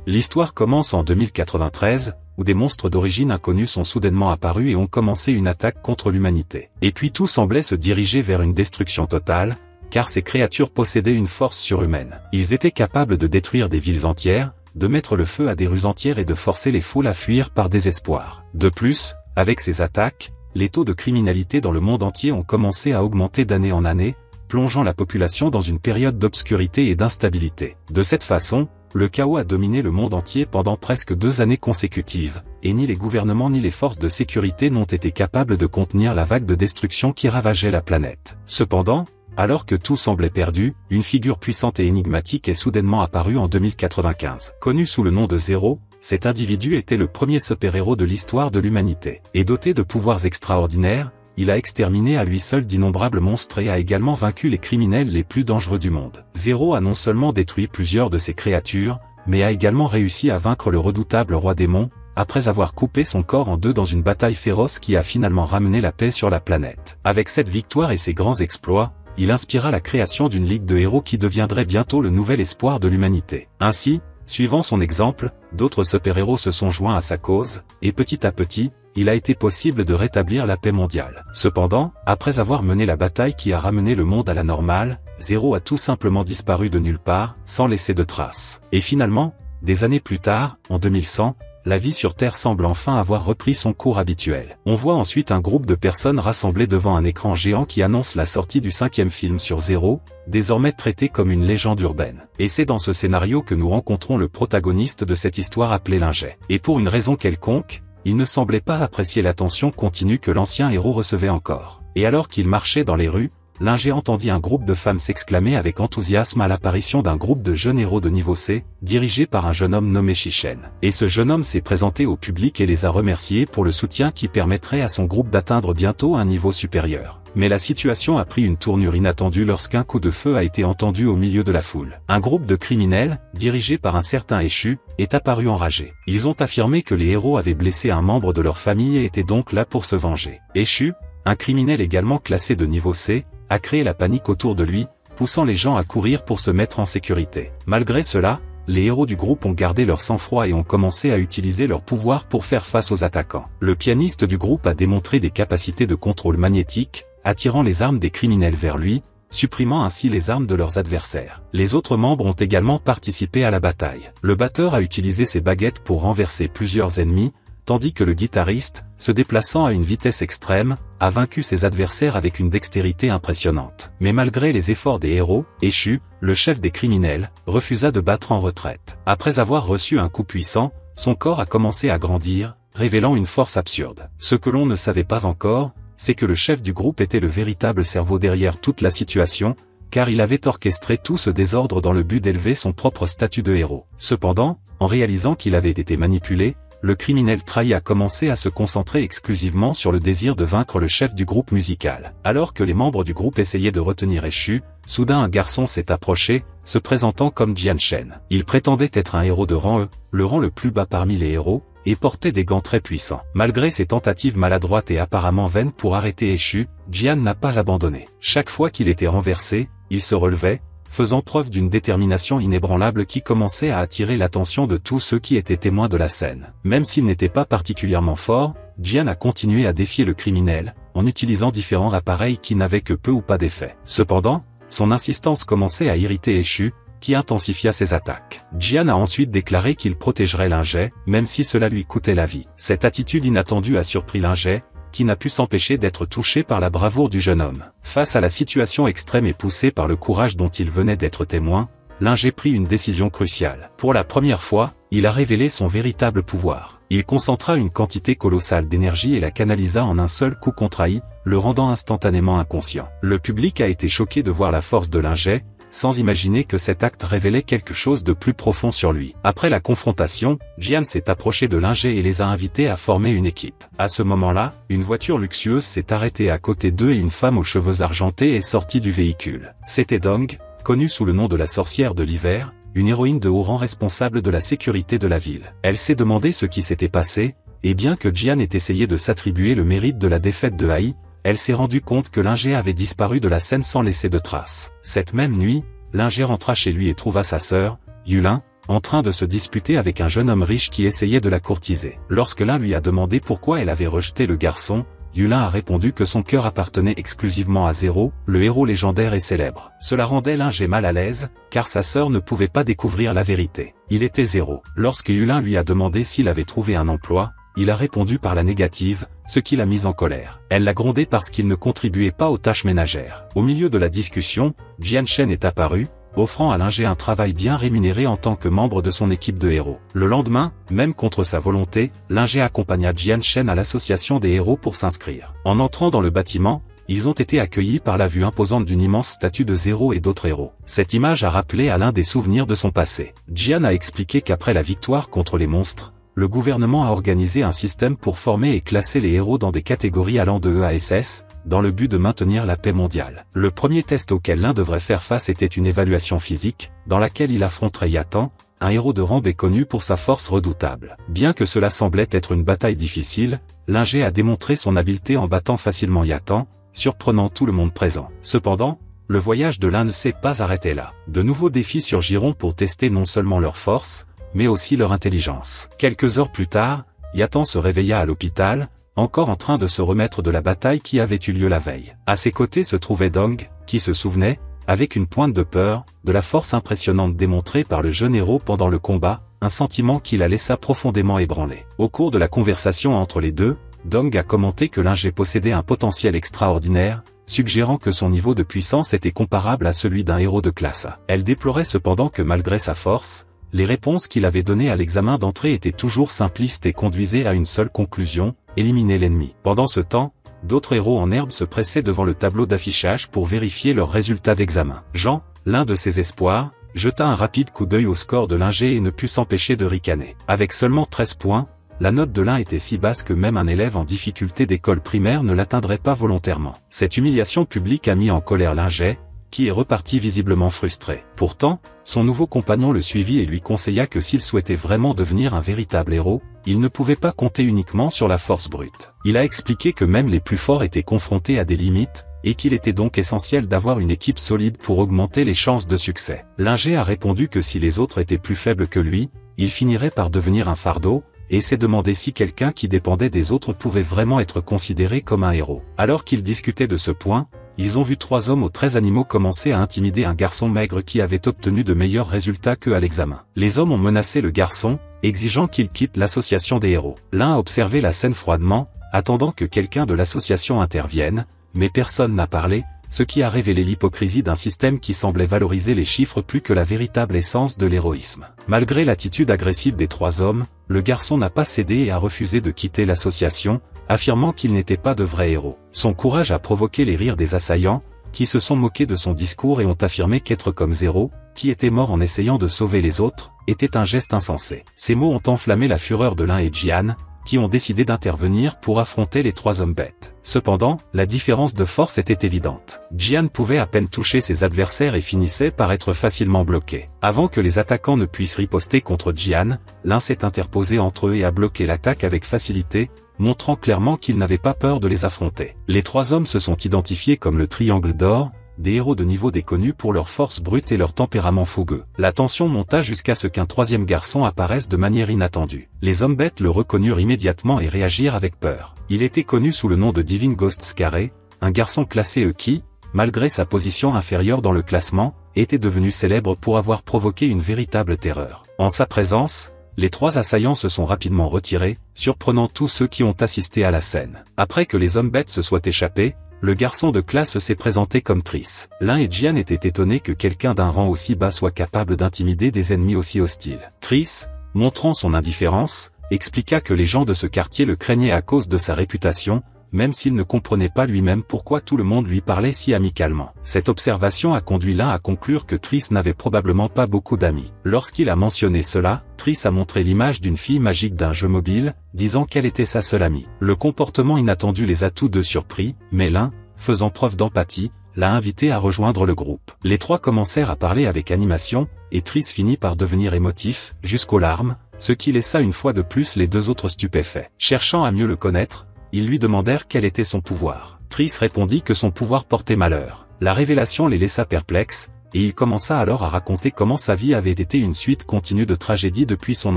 L'histoire commence en 2093, où des monstres d'origine inconnue sont soudainement apparus et ont commencé une attaque contre l'humanité. Et puis tout semblait se diriger vers une destruction totale, car ces créatures possédaient une force surhumaine. Ils étaient capables de détruire des villes entières, de mettre le feu à des rues entières et de forcer les foules à fuir par désespoir. De plus, avec ces attaques, les taux de criminalité dans le monde entier ont commencé à augmenter d'année en année, plongeant la population dans une période d'obscurité et d'instabilité. De cette façon, le chaos a dominé le monde entier pendant presque 2 années consécutives, et ni les gouvernements ni les forces de sécurité n'ont été capables de contenir la vague de destruction qui ravageait la planète. Cependant, alors que tout semblait perdu, une figure puissante et énigmatique est soudainement apparue en 2095. Connu sous le nom de Zero, cet individu était le premier super-héros de l'histoire de l'humanité. Et doté de pouvoirs extraordinaires, il a exterminé à lui seul d'innombrables monstres et a également vaincu les criminels les plus dangereux du monde. Zero a non seulement détruit plusieurs de ces créatures, mais a également réussi à vaincre le redoutable roi démon, après avoir coupé son corps en deux dans une bataille féroce qui a finalement ramené la paix sur la planète. Avec cette victoire et ses grands exploits, il inspira la création d'une ligue de héros qui deviendrait bientôt le nouvel espoir de l'humanité. Ainsi, suivant son exemple, d'autres super-héros se sont joints à sa cause, et petit à petit, il a été possible de rétablir la paix mondiale. Cependant, après avoir mené la bataille qui a ramené le monde à la normale, Zero a tout simplement disparu de nulle part, sans laisser de traces. Et finalement, des années plus tard, en 2100, la vie sur Terre semble enfin avoir repris son cours habituel. On voit ensuite un groupe de personnes rassemblées devant un écran géant qui annonce la sortie du 5e film sur Zero, désormais traité comme une légende urbaine. Et c'est dans ce scénario que nous rencontrons le protagoniste de cette histoire appelé Linget. Et pour une raison quelconque, il ne semblait pas apprécier l'attention continue que l'ancien héros recevait encore. Et alors qu'il marchait dans les rues, Linget entendit un groupe de femmes s'exclamer avec enthousiasme à l'apparition d'un groupe de jeunes héros de niveau C, dirigé par un jeune homme nommé Chichen. Et ce jeune homme s'est présenté au public et les a remerciés pour le soutien qui permettrait à son groupe d'atteindre bientôt un niveau supérieur. Mais la situation a pris une tournure inattendue lorsqu'un coup de feu a été entendu au milieu de la foule. Un groupe de criminels, dirigé par un certain Eschu, est apparu enragé. Ils ont affirmé que les héros avaient blessé un membre de leur famille et étaient donc là pour se venger. Eschu, un criminel également classé de niveau C, a créé la panique autour de lui, poussant les gens à courir pour se mettre en sécurité. Malgré cela, les héros du groupe ont gardé leur sang-froid et ont commencé à utiliser leur pouvoir pour faire face aux attaquants. Le pianiste du groupe a démontré des capacités de contrôle magnétique, attirant les armes des criminels vers lui, supprimant ainsi les armes de leurs adversaires. Les autres membres ont également participé à la bataille. Le batteur a utilisé ses baguettes pour renverser plusieurs ennemis, tandis que le guitariste, se déplaçant à une vitesse extrême, a vaincu ses adversaires avec une dextérité impressionnante. Mais malgré les efforts des héros, Eschu, le chef des criminels, refusa de battre en retraite. Après avoir reçu un coup puissant, son corps a commencé à grandir, révélant une force absurde. Ce que l'on ne savait pas encore, c'est que le chef du groupe était le véritable cerveau derrière toute la situation, car il avait orchestré tout ce désordre dans le but d'élever son propre statut de héros. Cependant, en réalisant qu'il avait été manipulé, le criminel trahi a commencé à se concentrer exclusivement sur le désir de vaincre le chef du groupe musical. Alors que les membres du groupe essayaient de retenir Eschu, soudain un garçon s'est approché, se présentant comme Jian Shen. Il prétendait être un héros de rang E, le rang le plus bas parmi les héros, et portait des gants très puissants. Malgré ses tentatives maladroites et apparemment vaines pour arrêter Eschu, Jian n'a pas abandonné. Chaque fois qu'il était renversé, il se relevait, faisant preuve d'une détermination inébranlable qui commençait à attirer l'attention de tous ceux qui étaient témoins de la scène. Même s'il n'était pas particulièrement fort, Jian a continué à défier le criminel, en utilisant différents appareils qui n'avaient que peu ou pas d'effet. Cependant, son insistance commençait à irriter Eschu, qui intensifia ses attaques. Jian a ensuite déclaré qu'il protégerait Linget, même si cela lui coûtait la vie. Cette attitude inattendue a surpris Linget, qui n'a pu s'empêcher d'être touché par la bravoure du jeune homme. Face à la situation extrême et poussé par le courage dont il venait d'être témoin, Linget prit une décision cruciale. Pour la première fois, il a révélé son véritable pouvoir. Il concentra une quantité colossale d'énergie et la canalisa en un seul coup contrait, le rendant instantanément inconscient. Le public a été choqué de voir la force de Linget, sans imaginer que cet acte révélait quelque chose de plus profond sur lui. Après la confrontation, Jian s'est approché de Linget et les a invités à former une équipe. À ce moment-là, une voiture luxueuse s'est arrêtée à côté d'eux et une femme aux cheveux argentés est sortie du véhicule. C'était Dong, connue sous le nom de la sorcière de l'hiver, une héroïne de haut rang responsable de la sécurité de la ville. Elle s'est demandé ce qui s'était passé, et bien que Jian ait essayé de s'attribuer le mérite de la défaite de Hai, elle s'est rendue compte que Linget avait disparu de la scène sans laisser de traces. Cette même nuit, Linget rentra chez lui et trouva sa sœur, Yulin, en train de se disputer avec un jeune homme riche qui essayait de la courtiser. Lorsque l'un lui a demandé pourquoi elle avait rejeté le garçon, Yulin a répondu que son cœur appartenait exclusivement à Zéro, le héros légendaire et célèbre. Cela rendait Lingé mal à l'aise, car sa sœur ne pouvait pas découvrir la vérité. Il était Zéro. Lorsque Yulin lui a demandé s'il avait trouvé un emploi, il a répondu par la négative, ce qui l'a mise en colère. Elle l'a grondé parce qu'il ne contribuait pas aux tâches ménagères. Au milieu de la discussion, Jian Shen est apparu, offrant à Lingé un travail bien rémunéré en tant que membre de son équipe de héros. Le lendemain, même contre sa volonté, Lingé accompagna Jian Shen à l'association des héros pour s'inscrire. En entrant dans le bâtiment, ils ont été accueillis par la vue imposante d'une immense statue de Zéro et d'autres héros. Cette image a rappelé à l'un des souvenirs de son passé. Jian a expliqué qu'après la victoire contre les monstres, le gouvernement a organisé un système pour former et classer les héros dans des catégories allant de E à SS, dans le but de maintenir la paix mondiale. Le premier test auquel l'un devrait faire face était une évaluation physique, dans laquelle il affronterait Yatan, un héros de rang B connu pour sa force redoutable. Bien que cela semblait être une bataille difficile, Lingé a démontré son habileté en battant facilement Yatan, surprenant tout le monde présent. Cependant, le voyage de l'un ne s'est pas arrêté là. De nouveaux défis surgiront pour tester non seulement leur force, mais aussi leur intelligence. Quelques heures plus tard, Yatan se réveilla à l'hôpital, encore en train de se remettre de la bataille qui avait eu lieu la veille. À ses côtés se trouvait Dong, qui se souvenait, avec une pointe de peur, de la force impressionnante démontrée par le jeune héros pendant le combat, un sentiment qui la laissa profondément ébranlée. Au cours de la conversation entre les deux, Dong a commenté que Lingé possédait un potentiel extraordinaire, suggérant que son niveau de puissance était comparable à celui d'un héros de classe A. Elle déplorait cependant que malgré sa force, les réponses qu'il avait données à l'examen d'entrée étaient toujours simplistes et conduisaient à une seule conclusion, éliminer l'ennemi. Pendant ce temps, d'autres héros en herbe se pressaient devant le tableau d'affichage pour vérifier leurs résultats d'examen. Jean, l'un de ses espoirs, jeta un rapide coup d'œil au score de Lingé et ne put s'empêcher de ricaner. Avec seulement 13 points, la note de l'un était si basse que même un élève en difficulté d'école primaire ne l'atteindrait pas volontairement. Cette humiliation publique a mis en colère Lingé, qui est reparti visiblement frustré. Pourtant, son nouveau compagnon le suivit et lui conseilla que s'il souhaitait vraiment devenir un véritable héros, il ne pouvait pas compter uniquement sur la force brute. Il a expliqué que même les plus forts étaient confrontés à des limites, et qu'il était donc essentiel d'avoir une équipe solide pour augmenter les chances de succès. Lingé a répondu que si les autres étaient plus faibles que lui, il finirait par devenir un fardeau, et s'est demandé si quelqu'un qui dépendait des autres pouvait vraiment être considéré comme un héros. Alors qu'ils discutaient de ce point, ils ont vu 3 hommes aux 13 animaux commencer à intimider un garçon maigre qui avait obtenu de meilleurs résultats qu'eux à l'examen. Les hommes ont menacé le garçon, exigeant qu'il quitte l'association des héros. L'un a observé la scène froidement, attendant que quelqu'un de l'association intervienne, mais personne n'a parlé, ce qui a révélé l'hypocrisie d'un système qui semblait valoriser les chiffres plus que la véritable essence de l'héroïsme. Malgré l'attitude agressive des 3 hommes, le garçon n'a pas cédé et a refusé de quitter l'association, affirmant qu'il n'était pas de vrai héros. Son courage a provoqué les rires des assaillants, qui se sont moqués de son discours et ont affirmé qu'être comme Zéro, qui était mort en essayant de sauver les autres, était un geste insensé. Ces mots ont enflammé la fureur de l'un et Jian, qui ont décidé d'intervenir pour affronter les 3 hommes bêtes. Cependant, la différence de force était évidente. Jian pouvait à peine toucher ses adversaires et finissait par être facilement bloqué. Avant que les attaquants ne puissent riposter contre Jian, l'un s'est interposé entre eux et a bloqué l'attaque avec facilité, montrant clairement qu'il n'avait pas peur de les affronter. Les 3 hommes se sont identifiés comme le Triangle d'Or, des héros de niveau déconnus pour leur force brute et leur tempérament fougueux. La tension monta jusqu'à ce qu'un 3e garçon apparaisse de manière inattendue. Les hommes bêtes le reconnurent immédiatement et réagirent avec peur. Il était connu sous le nom de Divine Ghost Scaré, un garçon classé E qui, malgré sa position inférieure dans le classement, était devenu célèbre pour avoir provoqué une véritable terreur. En sa présence, les 3 assaillants se sont rapidement retirés, surprenant tous ceux qui ont assisté à la scène. Après que les hommes bêtes se soient échappés, le garçon de classe s'est présenté comme Triss. L'un et Jian étaient étonnés que quelqu'un d'un rang aussi bas soit capable d'intimider des ennemis aussi hostiles. Triss, montrant son indifférence, expliqua que les gens de ce quartier le craignaient à cause de sa réputation, même s'il ne comprenait pas lui-même pourquoi tout le monde lui parlait si amicalement. Cette observation a conduit l'un à conclure que Triss n'avait probablement pas beaucoup d'amis. Lorsqu'il a mentionné cela, Triss a montré l'image d'une fille magique d'un jeu mobile, disant qu'elle était sa seule amie. Le comportement inattendu les a tous deux surpris, mais l'un, faisant preuve d'empathie, l'a invité à rejoindre le groupe. Les 3 commencèrent à parler avec animation, et Triss finit par devenir émotif, jusqu'aux larmes, ce qui laissa une fois de plus les 2 autres stupéfaits. Cherchant à mieux le connaître, ils lui demandèrent quel était son pouvoir. Triss répondit que son pouvoir portait malheur. La révélation les laissa perplexes, et il commença alors à raconter comment sa vie avait été une suite continue de tragédies depuis son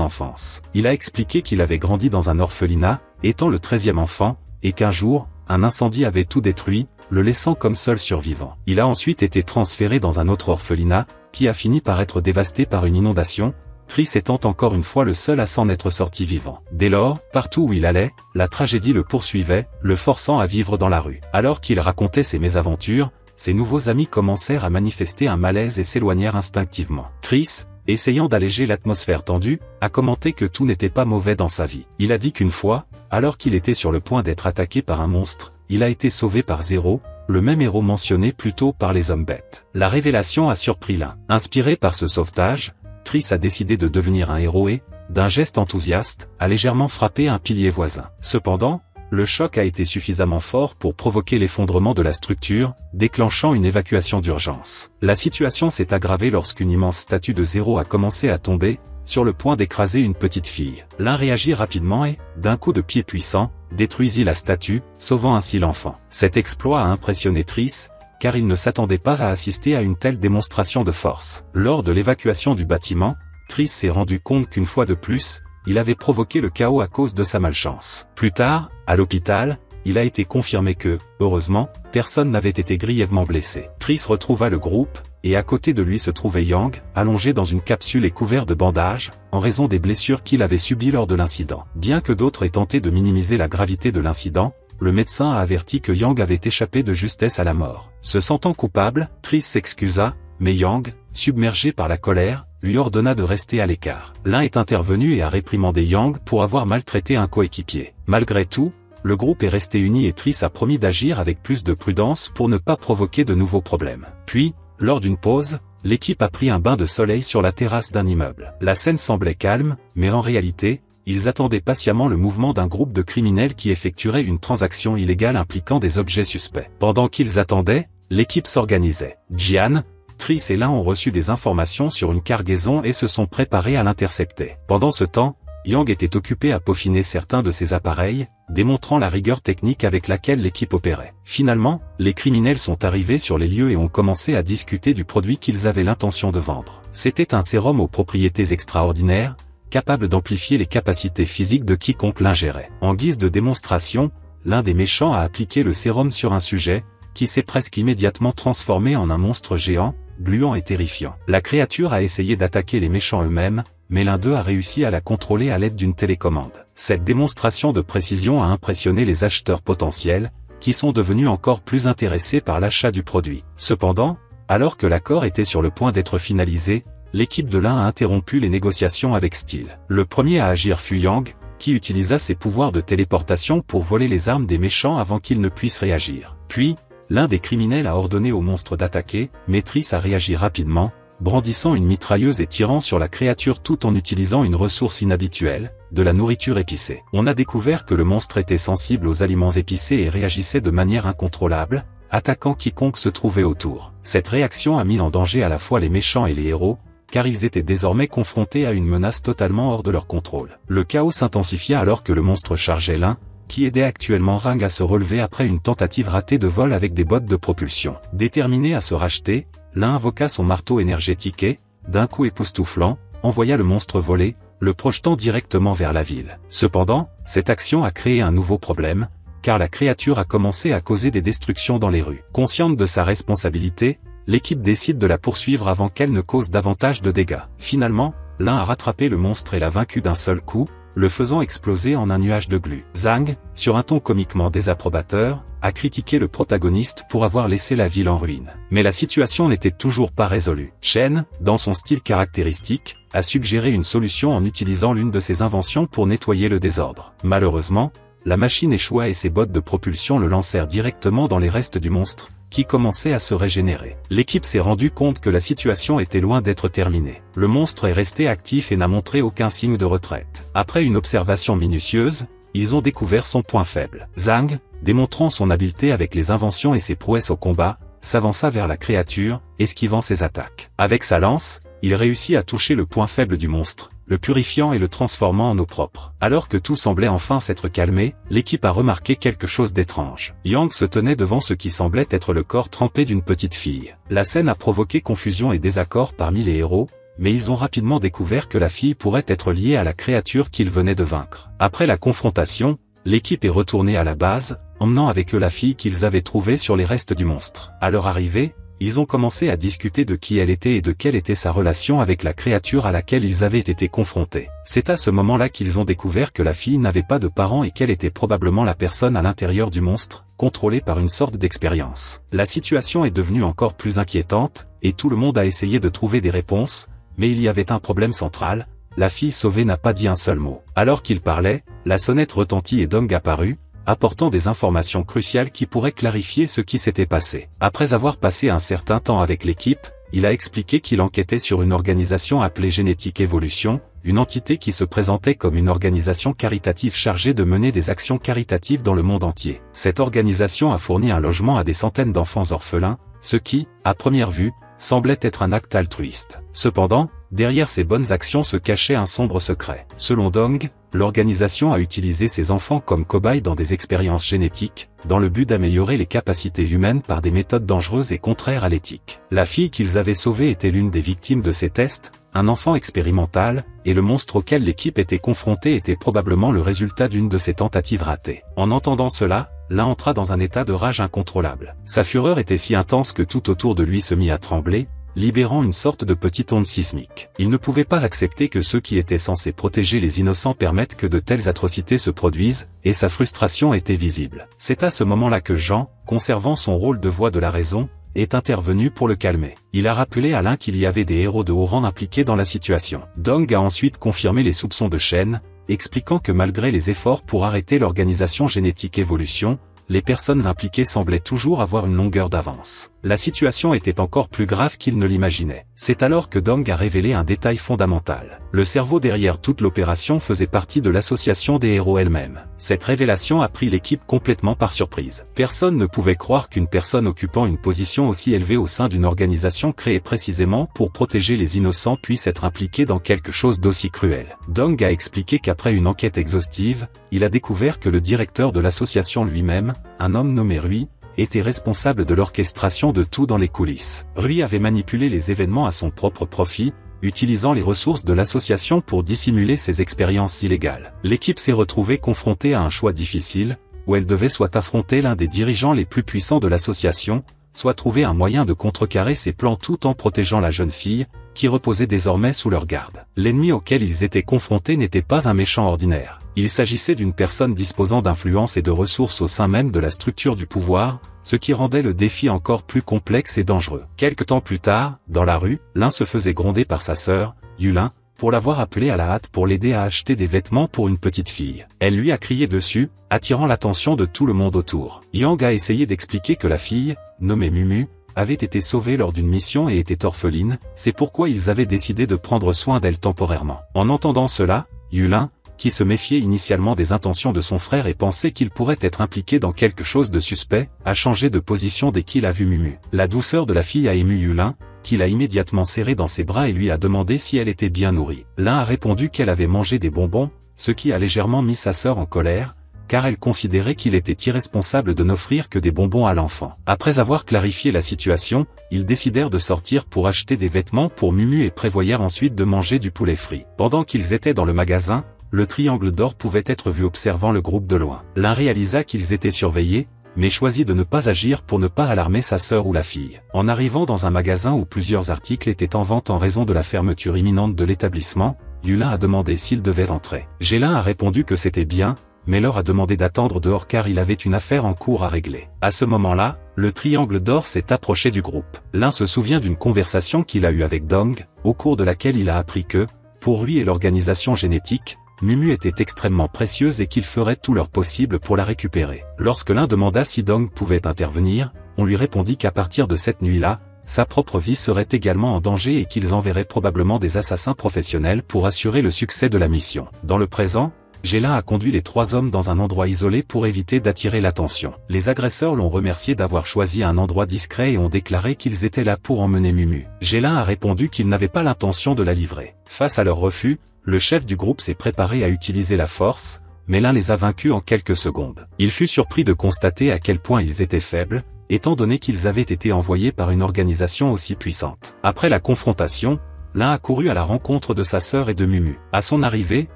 enfance. Il a expliqué qu'il avait grandi dans un orphelinat, étant le 13e enfant, et qu'un jour, un incendie avait tout détruit, le laissant comme seul survivant. Il a ensuite été transféré dans un autre orphelinat, qui a fini par être dévasté par une inondation, Triss étant encore une fois le seul à s'en être sorti vivant. Dès lors, partout où il allait, la tragédie le poursuivait, le forçant à vivre dans la rue. Alors qu'il racontait ses mésaventures, ses nouveaux amis commencèrent à manifester un malaise et s'éloignèrent instinctivement. Triss, essayant d'alléger l'atmosphère tendue, a commenté que tout n'était pas mauvais dans sa vie. Il a dit qu'une fois, alors qu'il était sur le point d'être attaqué par un monstre, il a été sauvé par Zero, le même héros mentionné plus tôt par les hommes bêtes. La révélation a surpris l'un. Inspiré par ce sauvetage, Triss a décidé de devenir un héros et, d'un geste enthousiaste, a légèrement frappé un pilier voisin. Cependant, le choc a été suffisamment fort pour provoquer l'effondrement de la structure, déclenchant une évacuation d'urgence. La situation s'est aggravée lorsqu'une immense statue de Zero a commencé à tomber, sur le point d'écraser une petite fille. L'un réagit rapidement et, d'un coup de pied puissant, détruisit la statue, sauvant ainsi l'enfant. Cet exploit a impressionné Triss, car il ne s'attendait pas à assister à une telle démonstration de force. Lors de l'évacuation du bâtiment, Triss s'est rendu compte qu'une fois de plus, il avait provoqué le chaos à cause de sa malchance. Plus tard, à l'hôpital, il a été confirmé que, heureusement, personne n'avait été grièvement blessé. Triss retrouva le groupe, et à côté de lui se trouvait Yang, allongé dans une capsule et couvert de bandages, en raison des blessures qu'il avait subies lors de l'incident. Bien que d'autres aient tenté de minimiser la gravité de l'incident, le médecin a averti que Yang avait échappé de justesse à la mort. Se sentant coupable, Triss s'excusa, mais Yang, submergé par la colère, lui ordonna de rester à l'écart. L'un est intervenu et a réprimandé Yang pour avoir maltraité un coéquipier. Malgré tout, le groupe est resté uni et Triss a promis d'agir avec plus de prudence pour ne pas provoquer de nouveaux problèmes. Puis, lors d'une pause, l'équipe a pris un bain de soleil sur la terrasse d'un immeuble. La scène semblait calme, mais en réalité, ils attendaient patiemment le mouvement d'un groupe de criminels qui effectuerait une transaction illégale impliquant des objets suspects. Pendant qu'ils attendaient, l'équipe s'organisait. Jian, Triss et l'un ont reçu des informations sur une cargaison et se sont préparés à l'intercepter. Pendant ce temps, Yang était occupé à peaufiner certains de ses appareils, démontrant la rigueur technique avec laquelle l'équipe opérait. Finalement, les criminels sont arrivés sur les lieux et ont commencé à discuter du produit qu'ils avaient l'intention de vendre. C'était un sérum aux propriétés extraordinaires, capable d'amplifier les capacités physiques de quiconque l'ingérait. En guise de démonstration, l'un des méchants a appliqué le sérum sur un sujet, qui s'est presque immédiatement transformé en un monstre géant, gluant et terrifiant. La créature a essayé d'attaquer les méchants eux-mêmes, mais l'un d'eux a réussi à la contrôler à l'aide d'une télécommande. Cette démonstration de précision a impressionné les acheteurs potentiels, qui sont devenus encore plus intéressés par l'achat du produit. Cependant, alors que l'accord était sur le point d'être finalisé, l'équipe de l'un a interrompu les négociations avec style. Le premier à agir fut Yang, qui utilisa ses pouvoirs de téléportation pour voler les armes des méchants avant qu'ils ne puissent réagir. Puis, l'un des criminels a ordonné au monstre d'attaquer, mais Triss a réagi rapidement, brandissant une mitrailleuse et tirant sur la créature tout en utilisant une ressource inhabituelle, de la nourriture épicée. On a découvert que le monstre était sensible aux aliments épicés et réagissait de manière incontrôlable, attaquant quiconque se trouvait autour. Cette réaction a mis en danger à la fois les méchants et les héros, car ils étaient désormais confrontés à une menace totalement hors de leur contrôle. Le chaos s'intensifia alors que le monstre chargeait l'un, qui aidait actuellement Ring à se relever après une tentative ratée de vol avec des bottes de propulsion. Déterminé à se racheter, l'un invoqua son marteau énergétique et, d'un coup époustouflant, envoya le monstre voler, le projetant directement vers la ville. Cependant, cette action a créé un nouveau problème, car la créature a commencé à causer des destructions dans les rues. Consciente de sa responsabilité, l'équipe décide de la poursuivre avant qu'elle ne cause davantage de dégâts. Finalement, l'un a rattrapé le monstre et l'a vaincu d'un seul coup, le faisant exploser en un nuage de glu. Zhang, sur un ton comiquement désapprobateur, a critiqué le protagoniste pour avoir laissé la ville en ruine. Mais la situation n'était toujours pas résolue. Shen, dans son style caractéristique, a suggéré une solution en utilisant l'une de ses inventions pour nettoyer le désordre. Malheureusement, la machine échoua et ses bottes de propulsion le lancèrent directement dans les restes du monstre, qui commençait à se régénérer. L'équipe s'est rendue compte que la situation était loin d'être terminée. Le monstre est resté actif et n'a montré aucun signe de retraite. Après une observation minutieuse, ils ont découvert son point faible. Zhang, démontrant son habileté avec les inventions et ses prouesses au combat, s'avança vers la créature, esquivant ses attaques. Avec sa lance, il réussit à toucher le point faible du monstre, le purifiant et le transformant en eau propre. Alors que tout semblait enfin s'être calmé, l'équipe a remarqué quelque chose d'étrange. Yang se tenait devant ce qui semblait être le corps trempé d'une petite fille. La scène a provoqué confusion et désaccord parmi les héros, mais ils ont rapidement découvert que la fille pourrait être liée à la créature qu'ils venaient de vaincre. Après la confrontation, l'équipe est retournée à la base, emmenant avec eux la fille qu'ils avaient trouvée sur les restes du monstre. À leur arrivée, ils ont commencé à discuter de qui elle était et de quelle était sa relation avec la créature à laquelle ils avaient été confrontés. C'est à ce moment-là qu'ils ont découvert que la fille n'avait pas de parents et qu'elle était probablement la personne à l'intérieur du monstre, contrôlée par une sorte d'expérience. La situation est devenue encore plus inquiétante, et tout le monde a essayé de trouver des réponses, mais il y avait un problème central, la fille sauvée n'a pas dit un seul mot. Alors qu'il parlait, la sonnette retentit et Dong apparut, apportant des informations cruciales qui pourraient clarifier ce qui s'était passé. Après avoir passé un certain temps avec l'équipe, il a expliqué qu'il enquêtait sur une organisation appelée Génétique Evolution, une entité qui se présentait comme une organisation caritative chargée de mener des actions caritatives dans le monde entier. Cette organisation a fourni un logement à des centaines d'enfants orphelins, ce qui, à première vue, semblait être un acte altruiste. Cependant, derrière ces bonnes actions se cachait un sombre secret. Selon Dong, l'organisation a utilisé ces enfants comme cobayes dans des expériences génétiques, dans le but d'améliorer les capacités humaines par des méthodes dangereuses et contraires à l'éthique. La fille qu'ils avaient sauvée était l'une des victimes de ces tests, un enfant expérimental, et le monstre auquel l'équipe était confrontée était probablement le résultat d'une de ces tentatives ratées. En entendant cela, l'un entra dans un état de rage incontrôlable. Sa fureur était si intense que tout autour de lui se mit à trembler, libérant une sorte de petite onde sismique. Il ne pouvait pas accepter que ceux qui étaient censés protéger les innocents permettent que de telles atrocités se produisent, et sa frustration était visible. C'est à ce moment-là que Jean, conservant son rôle de voix de la raison, est intervenu pour le calmer. Il a rappelé à l'un qu'il y avait des héros de haut rang impliqués dans la situation. Dong a ensuite confirmé les soupçons de Shen, expliquant que malgré les efforts pour arrêter l'organisation Génétique Evolution, les personnes impliquées semblaient toujours avoir une longueur d'avance. La situation était encore plus grave qu'il ne l'imaginait. C'est alors que Dong a révélé un détail fondamental. Le cerveau derrière toute l'opération faisait partie de l'association des héros elle-même. Cette révélation a pris l'équipe complètement par surprise. Personne ne pouvait croire qu'une personne occupant une position aussi élevée au sein d'une organisation créée précisément pour protéger les innocents puisse être impliquée dans quelque chose d'aussi cruel. Dong a expliqué qu'après une enquête exhaustive, il a découvert que le directeur de l'association lui-même, un homme nommé Rui, était responsable de l'orchestration de tout dans les coulisses. Rui avait manipulé les événements à son propre profit, utilisant les ressources de l'association pour dissimuler ses expériences illégales. L'équipe s'est retrouvée confrontée à un choix difficile, où elle devait soit affronter l'un des dirigeants les plus puissants de l'association, soit trouver un moyen de contrecarrer ses plans tout en protégeant la jeune fille, qui reposait désormais sous leur garde. L'ennemi auquel ils étaient confrontés n'était pas un méchant ordinaire. Il s'agissait d'une personne disposant d'influence et de ressources au sein même de la structure du pouvoir, ce qui rendait le défi encore plus complexe et dangereux. Quelque temps plus tard, dans la rue, l'un se faisait gronder par sa sœur, Yulin, pour l'avoir appelé à la hâte pour l'aider à acheter des vêtements pour une petite fille. Elle lui a crié dessus, attirant l'attention de tout le monde autour. Yang a essayé d'expliquer que la fille, nommée Mumu, avait été sauvée lors d'une mission et était orpheline, c'est pourquoi ils avaient décidé de prendre soin d'elle temporairement. En entendant cela, Yulin, qui se méfiait initialement des intentions de son frère et pensait qu'il pourrait être impliqué dans quelque chose de suspect, a changé de position dès qu'il a vu Mumu. La douceur de la fille a ému Yulin, qui l'a immédiatement serrée dans ses bras et lui a demandé si elle était bien nourrie. L'un a répondu qu'elle avait mangé des bonbons, ce qui a légèrement mis sa sœur en colère, car elle considérait qu'il était irresponsable de n'offrir que des bonbons à l'enfant. Après avoir clarifié la situation, ils décidèrent de sortir pour acheter des vêtements pour Mumu et prévoyèrent ensuite de manger du poulet frit. Pendant qu'ils étaient dans le magasin, le triangle d'or pouvait être vu observant le groupe de loin. L'un réalisa qu'ils étaient surveillés, mais choisit de ne pas agir pour ne pas alarmer sa sœur ou la fille. En arrivant dans un magasin où plusieurs articles étaient en vente en raison de la fermeture imminente de l'établissement, Yulin a demandé s'il devait rentrer. Gélin a répondu que c'était bien, mais leur a demandé d'attendre dehors car il avait une affaire en cours à régler. À ce moment-là, le triangle d'or s'est approché du groupe. L'un se souvient d'une conversation qu'il a eue avec Dong, au cours de laquelle il a appris que, pour lui et l'organisation génétique, Mumu était extrêmement précieuse et qu'ils feraient tout leur possible pour la récupérer. Lorsque l'un demanda si Dong pouvait intervenir, on lui répondit qu'à partir de cette nuit-là, sa propre vie serait également en danger et qu'ils enverraient probablement des assassins professionnels pour assurer le succès de la mission. Dans le présent, Gélin a conduit les 3 hommes dans un endroit isolé pour éviter d'attirer l'attention. Les agresseurs l'ont remercié d'avoir choisi un endroit discret et ont déclaré qu'ils étaient là pour emmener Mumu. Gélin a répondu qu'il n'avait pas l'intention de la livrer. Face à leur refus, le chef du groupe s'est préparé à utiliser la force, mais l'un les a vaincus en quelques secondes. Il fut surpris de constater à quel point ils étaient faibles, étant donné qu'ils avaient été envoyés par une organisation aussi puissante. Après la confrontation, l'un a couru à la rencontre de sa sœur et de Mumu. À son arrivée,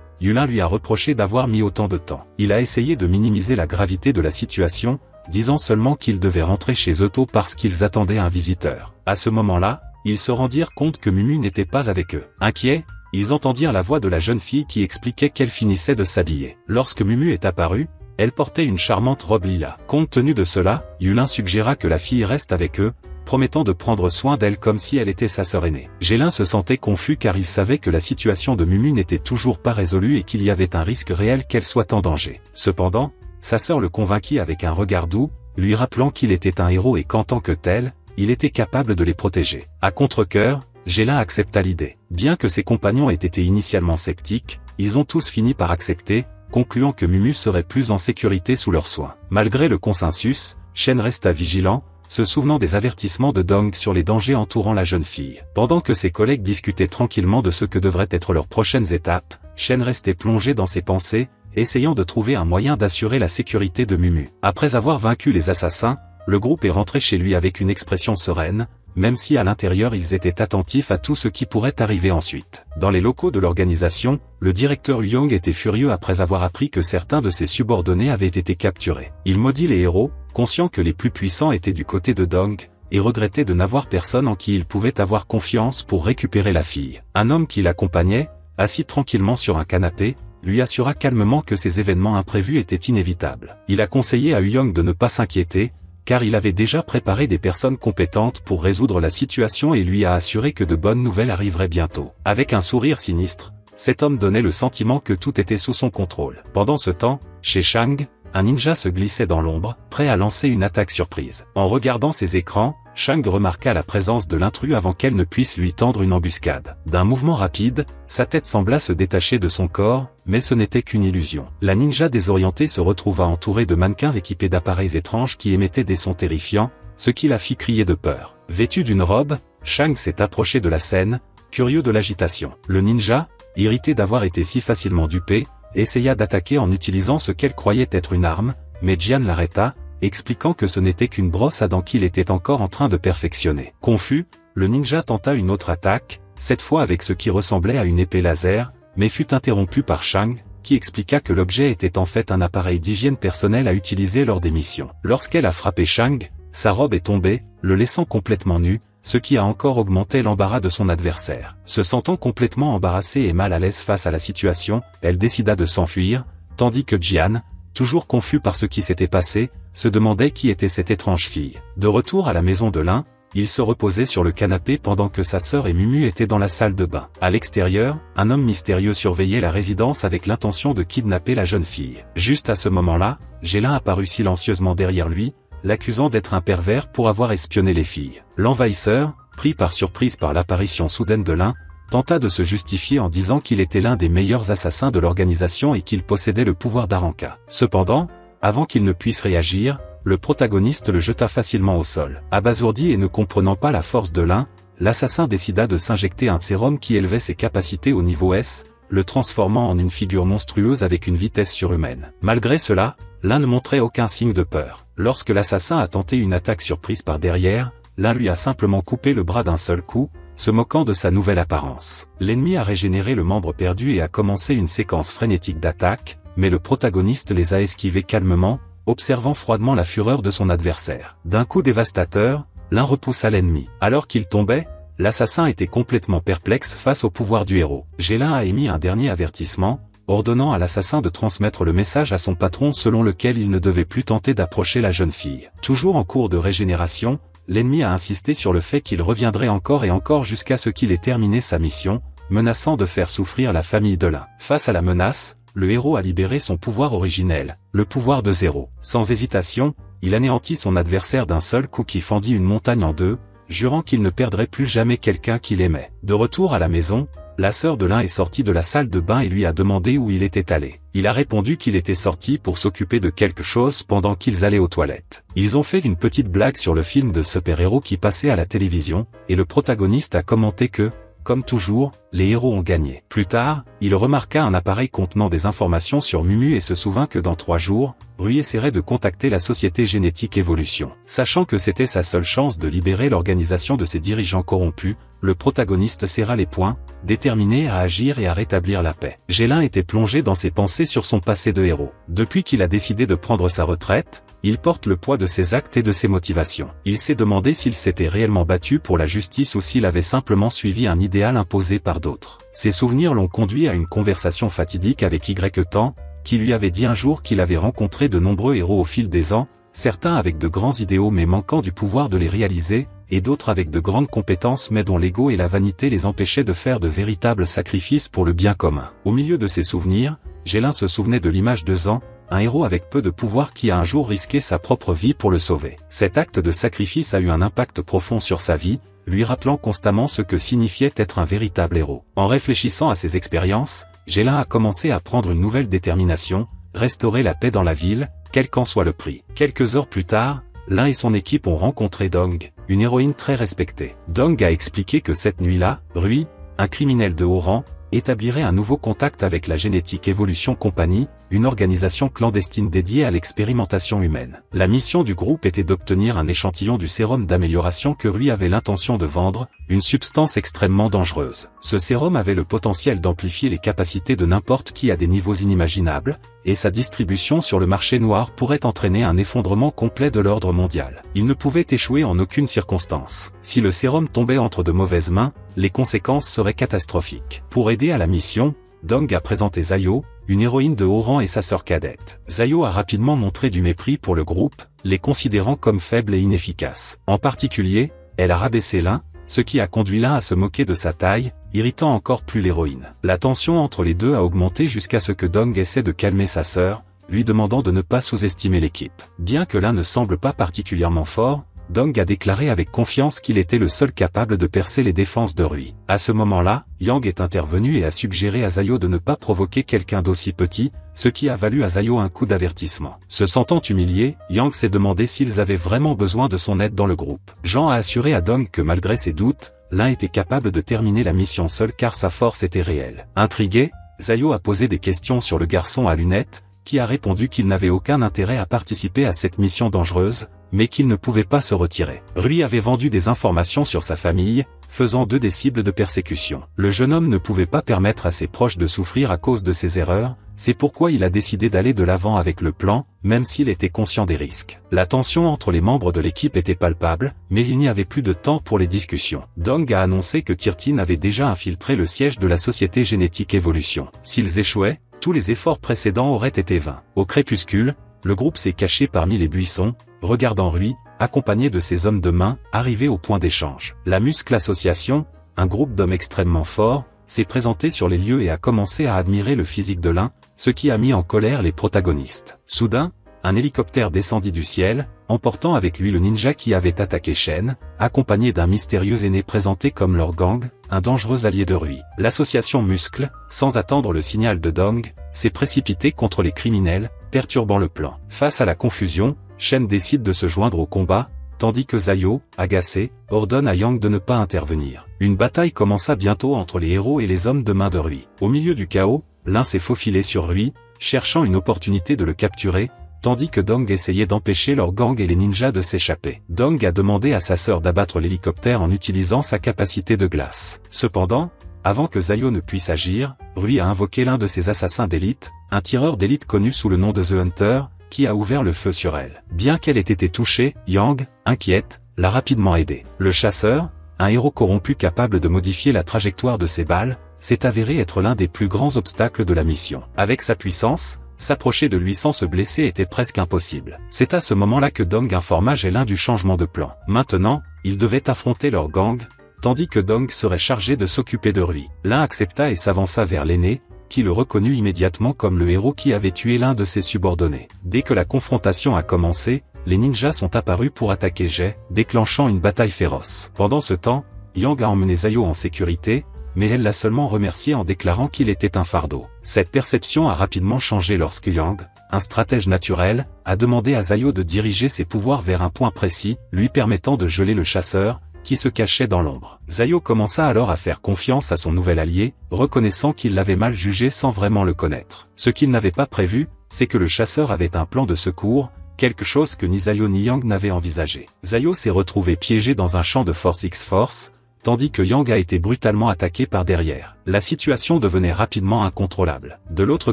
Yulin lui a reproché d'avoir mis autant de temps. Il a essayé de minimiser la gravité de la situation, disant seulement qu'ils devaient rentrer chez eux tôt parce qu'ils attendaient un visiteur. À ce moment-là, ils se rendirent compte que Mumu n'était pas avec eux. Inquiets, ils entendirent la voix de la jeune fille qui expliquait qu'elle finissait de s'habiller. Lorsque Mumu est apparue, elle portait une charmante robe lilas. Compte tenu de cela, Yulin suggéra que la fille reste avec eux, promettant de prendre soin d'elle comme si elle était sa sœur aînée. Gélin se sentait confus car il savait que la situation de Mumu n'était toujours pas résolue et qu'il y avait un risque réel qu'elle soit en danger. Cependant, sa sœur le convainquit avec un regard doux, lui rappelant qu'il était un héros et qu'en tant que tel, il était capable de les protéger. À contre-cœur, Gélin accepta l'idée. Bien que ses compagnons aient été initialement sceptiques, ils ont tous fini par accepter, concluant que Mumu serait plus en sécurité sous leurs soins. Malgré le consensus, Shen resta vigilant, se souvenant des avertissements de Dong sur les dangers entourant la jeune fille. Pendant que ses collègues discutaient tranquillement de ce que devraient être leurs prochaines étapes, Shen restait plongé dans ses pensées, essayant de trouver un moyen d'assurer la sécurité de Mumu. Après avoir vaincu les assassins, le groupe est rentré chez lui avec une expression sereine, même si à l'intérieur ils étaient attentifs à tout ce qui pourrait arriver ensuite. Dans les locaux de l'organisation, le directeur Young était furieux après avoir appris que certains de ses subordonnés avaient été capturés. Il maudit les héros, conscient que les plus puissants étaient du côté de Dong, et regrettait de n'avoir personne en qui il pouvait avoir confiance pour récupérer la fille. Un homme qui l'accompagnait, assis tranquillement sur un canapé, lui assura calmement que ces événements imprévus étaient inévitables. Il a conseillé à Young de ne pas s'inquiéter, car il avait déjà préparé des personnes compétentes pour résoudre la situation et lui a assuré que de bonnes nouvelles arriveraient bientôt. Avec un sourire sinistre, cet homme donnait le sentiment que tout était sous son contrôle. Pendant ce temps, chez Shang, un ninja se glissait dans l'ombre, prêt à lancer une attaque surprise. En regardant ses écrans, Shang remarqua la présence de l'intrus avant qu'elle ne puisse lui tendre une embuscade. D'un mouvement rapide, sa tête sembla se détacher de son corps, mais ce n'était qu'une illusion. La ninja désorientée se retrouva entourée de mannequins équipés d'appareils étranges qui émettaient des sons terrifiants, ce qui la fit crier de peur. Vêtu d'une robe, Shang s'est approché de la scène, curieux de l'agitation. Le ninja, irrité d'avoir été si facilement dupé, essaya d'attaquer en utilisant ce qu'elle croyait être une arme, mais Jian l'arrêta, expliquant que ce n'était qu'une brosse à dents qu'il était encore en train de perfectionner. Confus, le ninja tenta une autre attaque, cette fois avec ce qui ressemblait à une épée laser, mais fut interrompu par Shang, qui expliqua que l'objet était en fait un appareil d'hygiène personnelle à utiliser lors des missions. Lorsqu'elle a frappé Shang, sa robe est tombée, le laissant complètement nu, ce qui a encore augmenté l'embarras de son adversaire. Se sentant complètement embarrassée et mal à l'aise face à la situation, elle décida de s'enfuir, tandis que Jian, toujours confus par ce qui s'était passé, se demandait qui était cette étrange fille. De retour à la maison de l'un, il se reposait sur le canapé pendant que sa sœur et Mumu étaient dans la salle de bain. À l'extérieur, un homme mystérieux surveillait la résidence avec l'intention de kidnapper la jeune fille. Juste à ce moment-là, Gélin apparut silencieusement derrière lui, l'accusant d'être un pervers pour avoir espionné les filles. L'envahisseur, pris par surprise par l'apparition soudaine de l'un, tenta de se justifier en disant qu'il était l'un des meilleurs assassins de l'organisation et qu'il possédait le pouvoir d'Arranca. Cependant, avant qu'il ne puisse réagir, le protagoniste le jeta facilement au sol. Abasourdi et ne comprenant pas la force de l'un, l'assassin décida de s'injecter un sérum qui élevait ses capacités au niveau S, le transformant en une figure monstrueuse avec une vitesse surhumaine. Malgré cela, l'un ne montrait aucun signe de peur. Lorsque l'assassin a tenté une attaque surprise par derrière, l'un lui a simplement coupé le bras d'un seul coup, se moquant de sa nouvelle apparence. L'ennemi a régénéré le membre perdu et a commencé une séquence frénétique d'attaques, mais le protagoniste les a esquivés calmement, observant froidement la fureur de son adversaire. D'un coup dévastateur, l'un repoussa l'ennemi. Alors qu'il tombait, l'assassin était complètement perplexe face au pouvoir du héros. Gélin a émis un dernier avertissement, ordonnant à l'assassin de transmettre le message à son patron selon lequel il ne devait plus tenter d'approcher la jeune fille. Toujours en cours de régénération, l'ennemi a insisté sur le fait qu'il reviendrait encore et encore jusqu'à ce qu'il ait terminé sa mission, menaçant de faire souffrir la famille de l'un. Face à la menace, le héros a libéré son pouvoir originel, le pouvoir de zéro. Sans hésitation, il anéantit son adversaire d'un seul coup qui fendit une montagne en deux, jurant qu'il ne perdrait plus jamais quelqu'un qu'il aimait. De retour à la maison, la sœur de l'un est sortie de la salle de bain et lui a demandé où il était allé. Il a répondu qu'il était sorti pour s'occuper de quelque chose pendant qu'ils allaient aux toilettes. Ils ont fait une petite blague sur le film de super-héros qui passait à la télévision, et le protagoniste a commenté que, comme toujours, les héros ont gagné. Plus tard, il remarqua un appareil contenant des informations sur Mumu et se souvint que dans 3 jours, Rui essaierait de contacter la société Génétique Evolution. Sachant que c'était sa seule chance de libérer l'organisation de ses dirigeants corrompus, le protagoniste serra les poings, déterminé à agir et à rétablir la paix. Gélin était plongé dans ses pensées sur son passé de héros. Depuis qu'il a décidé de prendre sa retraite, il porte le poids de ses actes et de ses motivations. Il s'est demandé s'il s'était réellement battu pour la justice ou s'il avait simplement suivi un idéal imposé par d'autres. Ses souvenirs l'ont conduit à une conversation fatidique avec Y-Temps, qui lui avait dit un jour qu'il avait rencontré de nombreux héros au fil des ans, certains avec de grands idéaux mais manquant du pouvoir de les réaliser, et d'autres avec de grandes compétences mais dont l'ego et la vanité les empêchaient de faire de véritables sacrifices pour le bien commun. Au milieu de ses souvenirs, Gélin se souvenait de l'image de Zan, un héros avec peu de pouvoir qui a un jour risqué sa propre vie pour le sauver. Cet acte de sacrifice a eu un impact profond sur sa vie, lui rappelant constamment ce que signifiait être un véritable héros. En réfléchissant à ses expériences, Gélin a commencé à prendre une nouvelle détermination, restaurer la paix dans la ville, quel qu'en soit le prix. Quelques heures plus tard, l'un et son équipe ont rencontré Dong, une héroïne très respectée. Dong a expliqué que cette nuit-là, Rui, un criminel de haut rang, établirait un nouveau contact avec la Génétique Evolution Company, une organisation clandestine dédiée à l'expérimentation humaine. La mission du groupe était d'obtenir un échantillon du sérum d'amélioration que Rui avait l'intention de vendre, une substance extrêmement dangereuse. Ce sérum avait le potentiel d'amplifier les capacités de n'importe qui à des niveaux inimaginables, et sa distribution sur le marché noir pourrait entraîner un effondrement complet de l'ordre mondial. Il ne pouvait échouer en aucune circonstance. Si le sérum tombait entre de mauvaises mains, les conséquences seraient catastrophiques. Pour aider à la mission, Dong a présenté Zayo, une héroïne de haut rang et sa sœur cadette. Zayo a rapidement montré du mépris pour le groupe, les considérant comme faibles et inefficaces. En particulier, elle a rabaissé l'un, ce qui a conduit l'un à se moquer de sa taille, irritant encore plus l'héroïne. La tension entre les deux a augmenté jusqu'à ce que Dong essaie de calmer sa sœur, lui demandant de ne pas sous-estimer l'équipe. Bien que l'un ne semble pas particulièrement fort, Dong a déclaré avec confiance qu'il était le seul capable de percer les défenses de Rui. À ce moment-là, Yang est intervenu et a suggéré à Zayo de ne pas provoquer quelqu'un d'aussi petit, ce qui a valu à Zayo un coup d'avertissement. Se sentant humilié, Yang s'est demandé s'ils avaient vraiment besoin de son aide dans le groupe. Jean a assuré à Dong que malgré ses doutes, l'un était capable de terminer la mission seul car sa force était réelle. Intrigué, Zayo a posé des questions sur le garçon à lunettes, qui a répondu qu'il n'avait aucun intérêt à participer à cette mission dangereuse, mais qu'il ne pouvait pas se retirer. Rui avait vendu des informations sur sa famille, faisant d'eux des cibles de persécution. Le jeune homme ne pouvait pas permettre à ses proches de souffrir à cause de ses erreurs, c'est pourquoi il a décidé d'aller de l'avant avec le plan, même s'il était conscient des risques. La tension entre les membres de l'équipe était palpable, mais il n'y avait plus de temps pour les discussions. Dong a annoncé que Tirtin avait déjà infiltré le siège de la Société Génétique Evolution. S'ils échouaient, tous les efforts précédents auraient été vains. Au crépuscule, le groupe s'est caché parmi les buissons, regardant Rui, accompagné de ses hommes de main, arrivés au point d'échange. La Muscle Association, un groupe d'hommes extrêmement forts, s'est présenté sur les lieux et a commencé à admirer le physique de l'un, ce qui a mis en colère les protagonistes. Soudain, un hélicoptère descendit du ciel, emportant avec lui le ninja qui avait attaqué Shen, accompagné d'un mystérieux aîné présenté comme leur gang, un dangereux allié de Rui. L'association Muscle, sans attendre le signal de Dong, s'est précipitée contre les criminels, perturbant le plan. Face à la confusion, Shen décide de se joindre au combat, tandis que Zayo, agacé, ordonne à Yang de ne pas intervenir. Une bataille commença bientôt entre les héros et les hommes de main de Rui. Au milieu du chaos, l'un s'est faufilé sur Rui, cherchant une opportunité de le capturer, tandis que Dong essayait d'empêcher leur gang et les ninjas de s'échapper. Dong a demandé à sa sœur d'abattre l'hélicoptère en utilisant sa capacité de glace. Cependant, avant que Zayo ne puisse agir, Rui a invoqué l'un de ses assassins d'élite, un tireur d'élite connu sous le nom de The Hunter, qui a ouvert le feu sur elle. Bien qu'elle ait été touchée, Yang, inquiète, l'a rapidement aidée. Le chasseur, un héros corrompu capable de modifier la trajectoire de ses balles, s'est avéré être l'un des plus grands obstacles de la mission. Avec sa puissance, s'approcher de lui sans se blesser était presque impossible. C'est à ce moment-là que Dong informa Gélin du changement de plan. Maintenant, ils devaient affronter leur gang, tandis que Dong serait chargé de s'occuper de Rui. L'un accepta et s'avança vers l'aîné, qui le reconnut immédiatement comme le héros qui avait tué l'un de ses subordonnés. Dès que la confrontation a commencé, les ninjas sont apparus pour attaquer Jay, déclenchant une bataille féroce. Pendant ce temps, Yang a emmené Zayo en sécurité, mais elle l'a seulement remercié en déclarant qu'il était un fardeau. Cette perception a rapidement changé lorsque Yang, un stratège naturel, a demandé à Zayo de diriger ses pouvoirs vers un point précis, lui permettant de geler le chasseur, qui se cachait dans l'ombre. Zayo commença alors à faire confiance à son nouvel allié, reconnaissant qu'il l'avait mal jugé sans vraiment le connaître. Ce qu'il n'avait pas prévu, c'est que le chasseur avait un plan de secours, quelque chose que ni Zayo ni Yang n'avaient envisagé. Zayo s'est retrouvé piégé dans un champ de Force X-Force, tandis que Yang a été brutalement attaqué par derrière. La situation devenait rapidement incontrôlable. De l'autre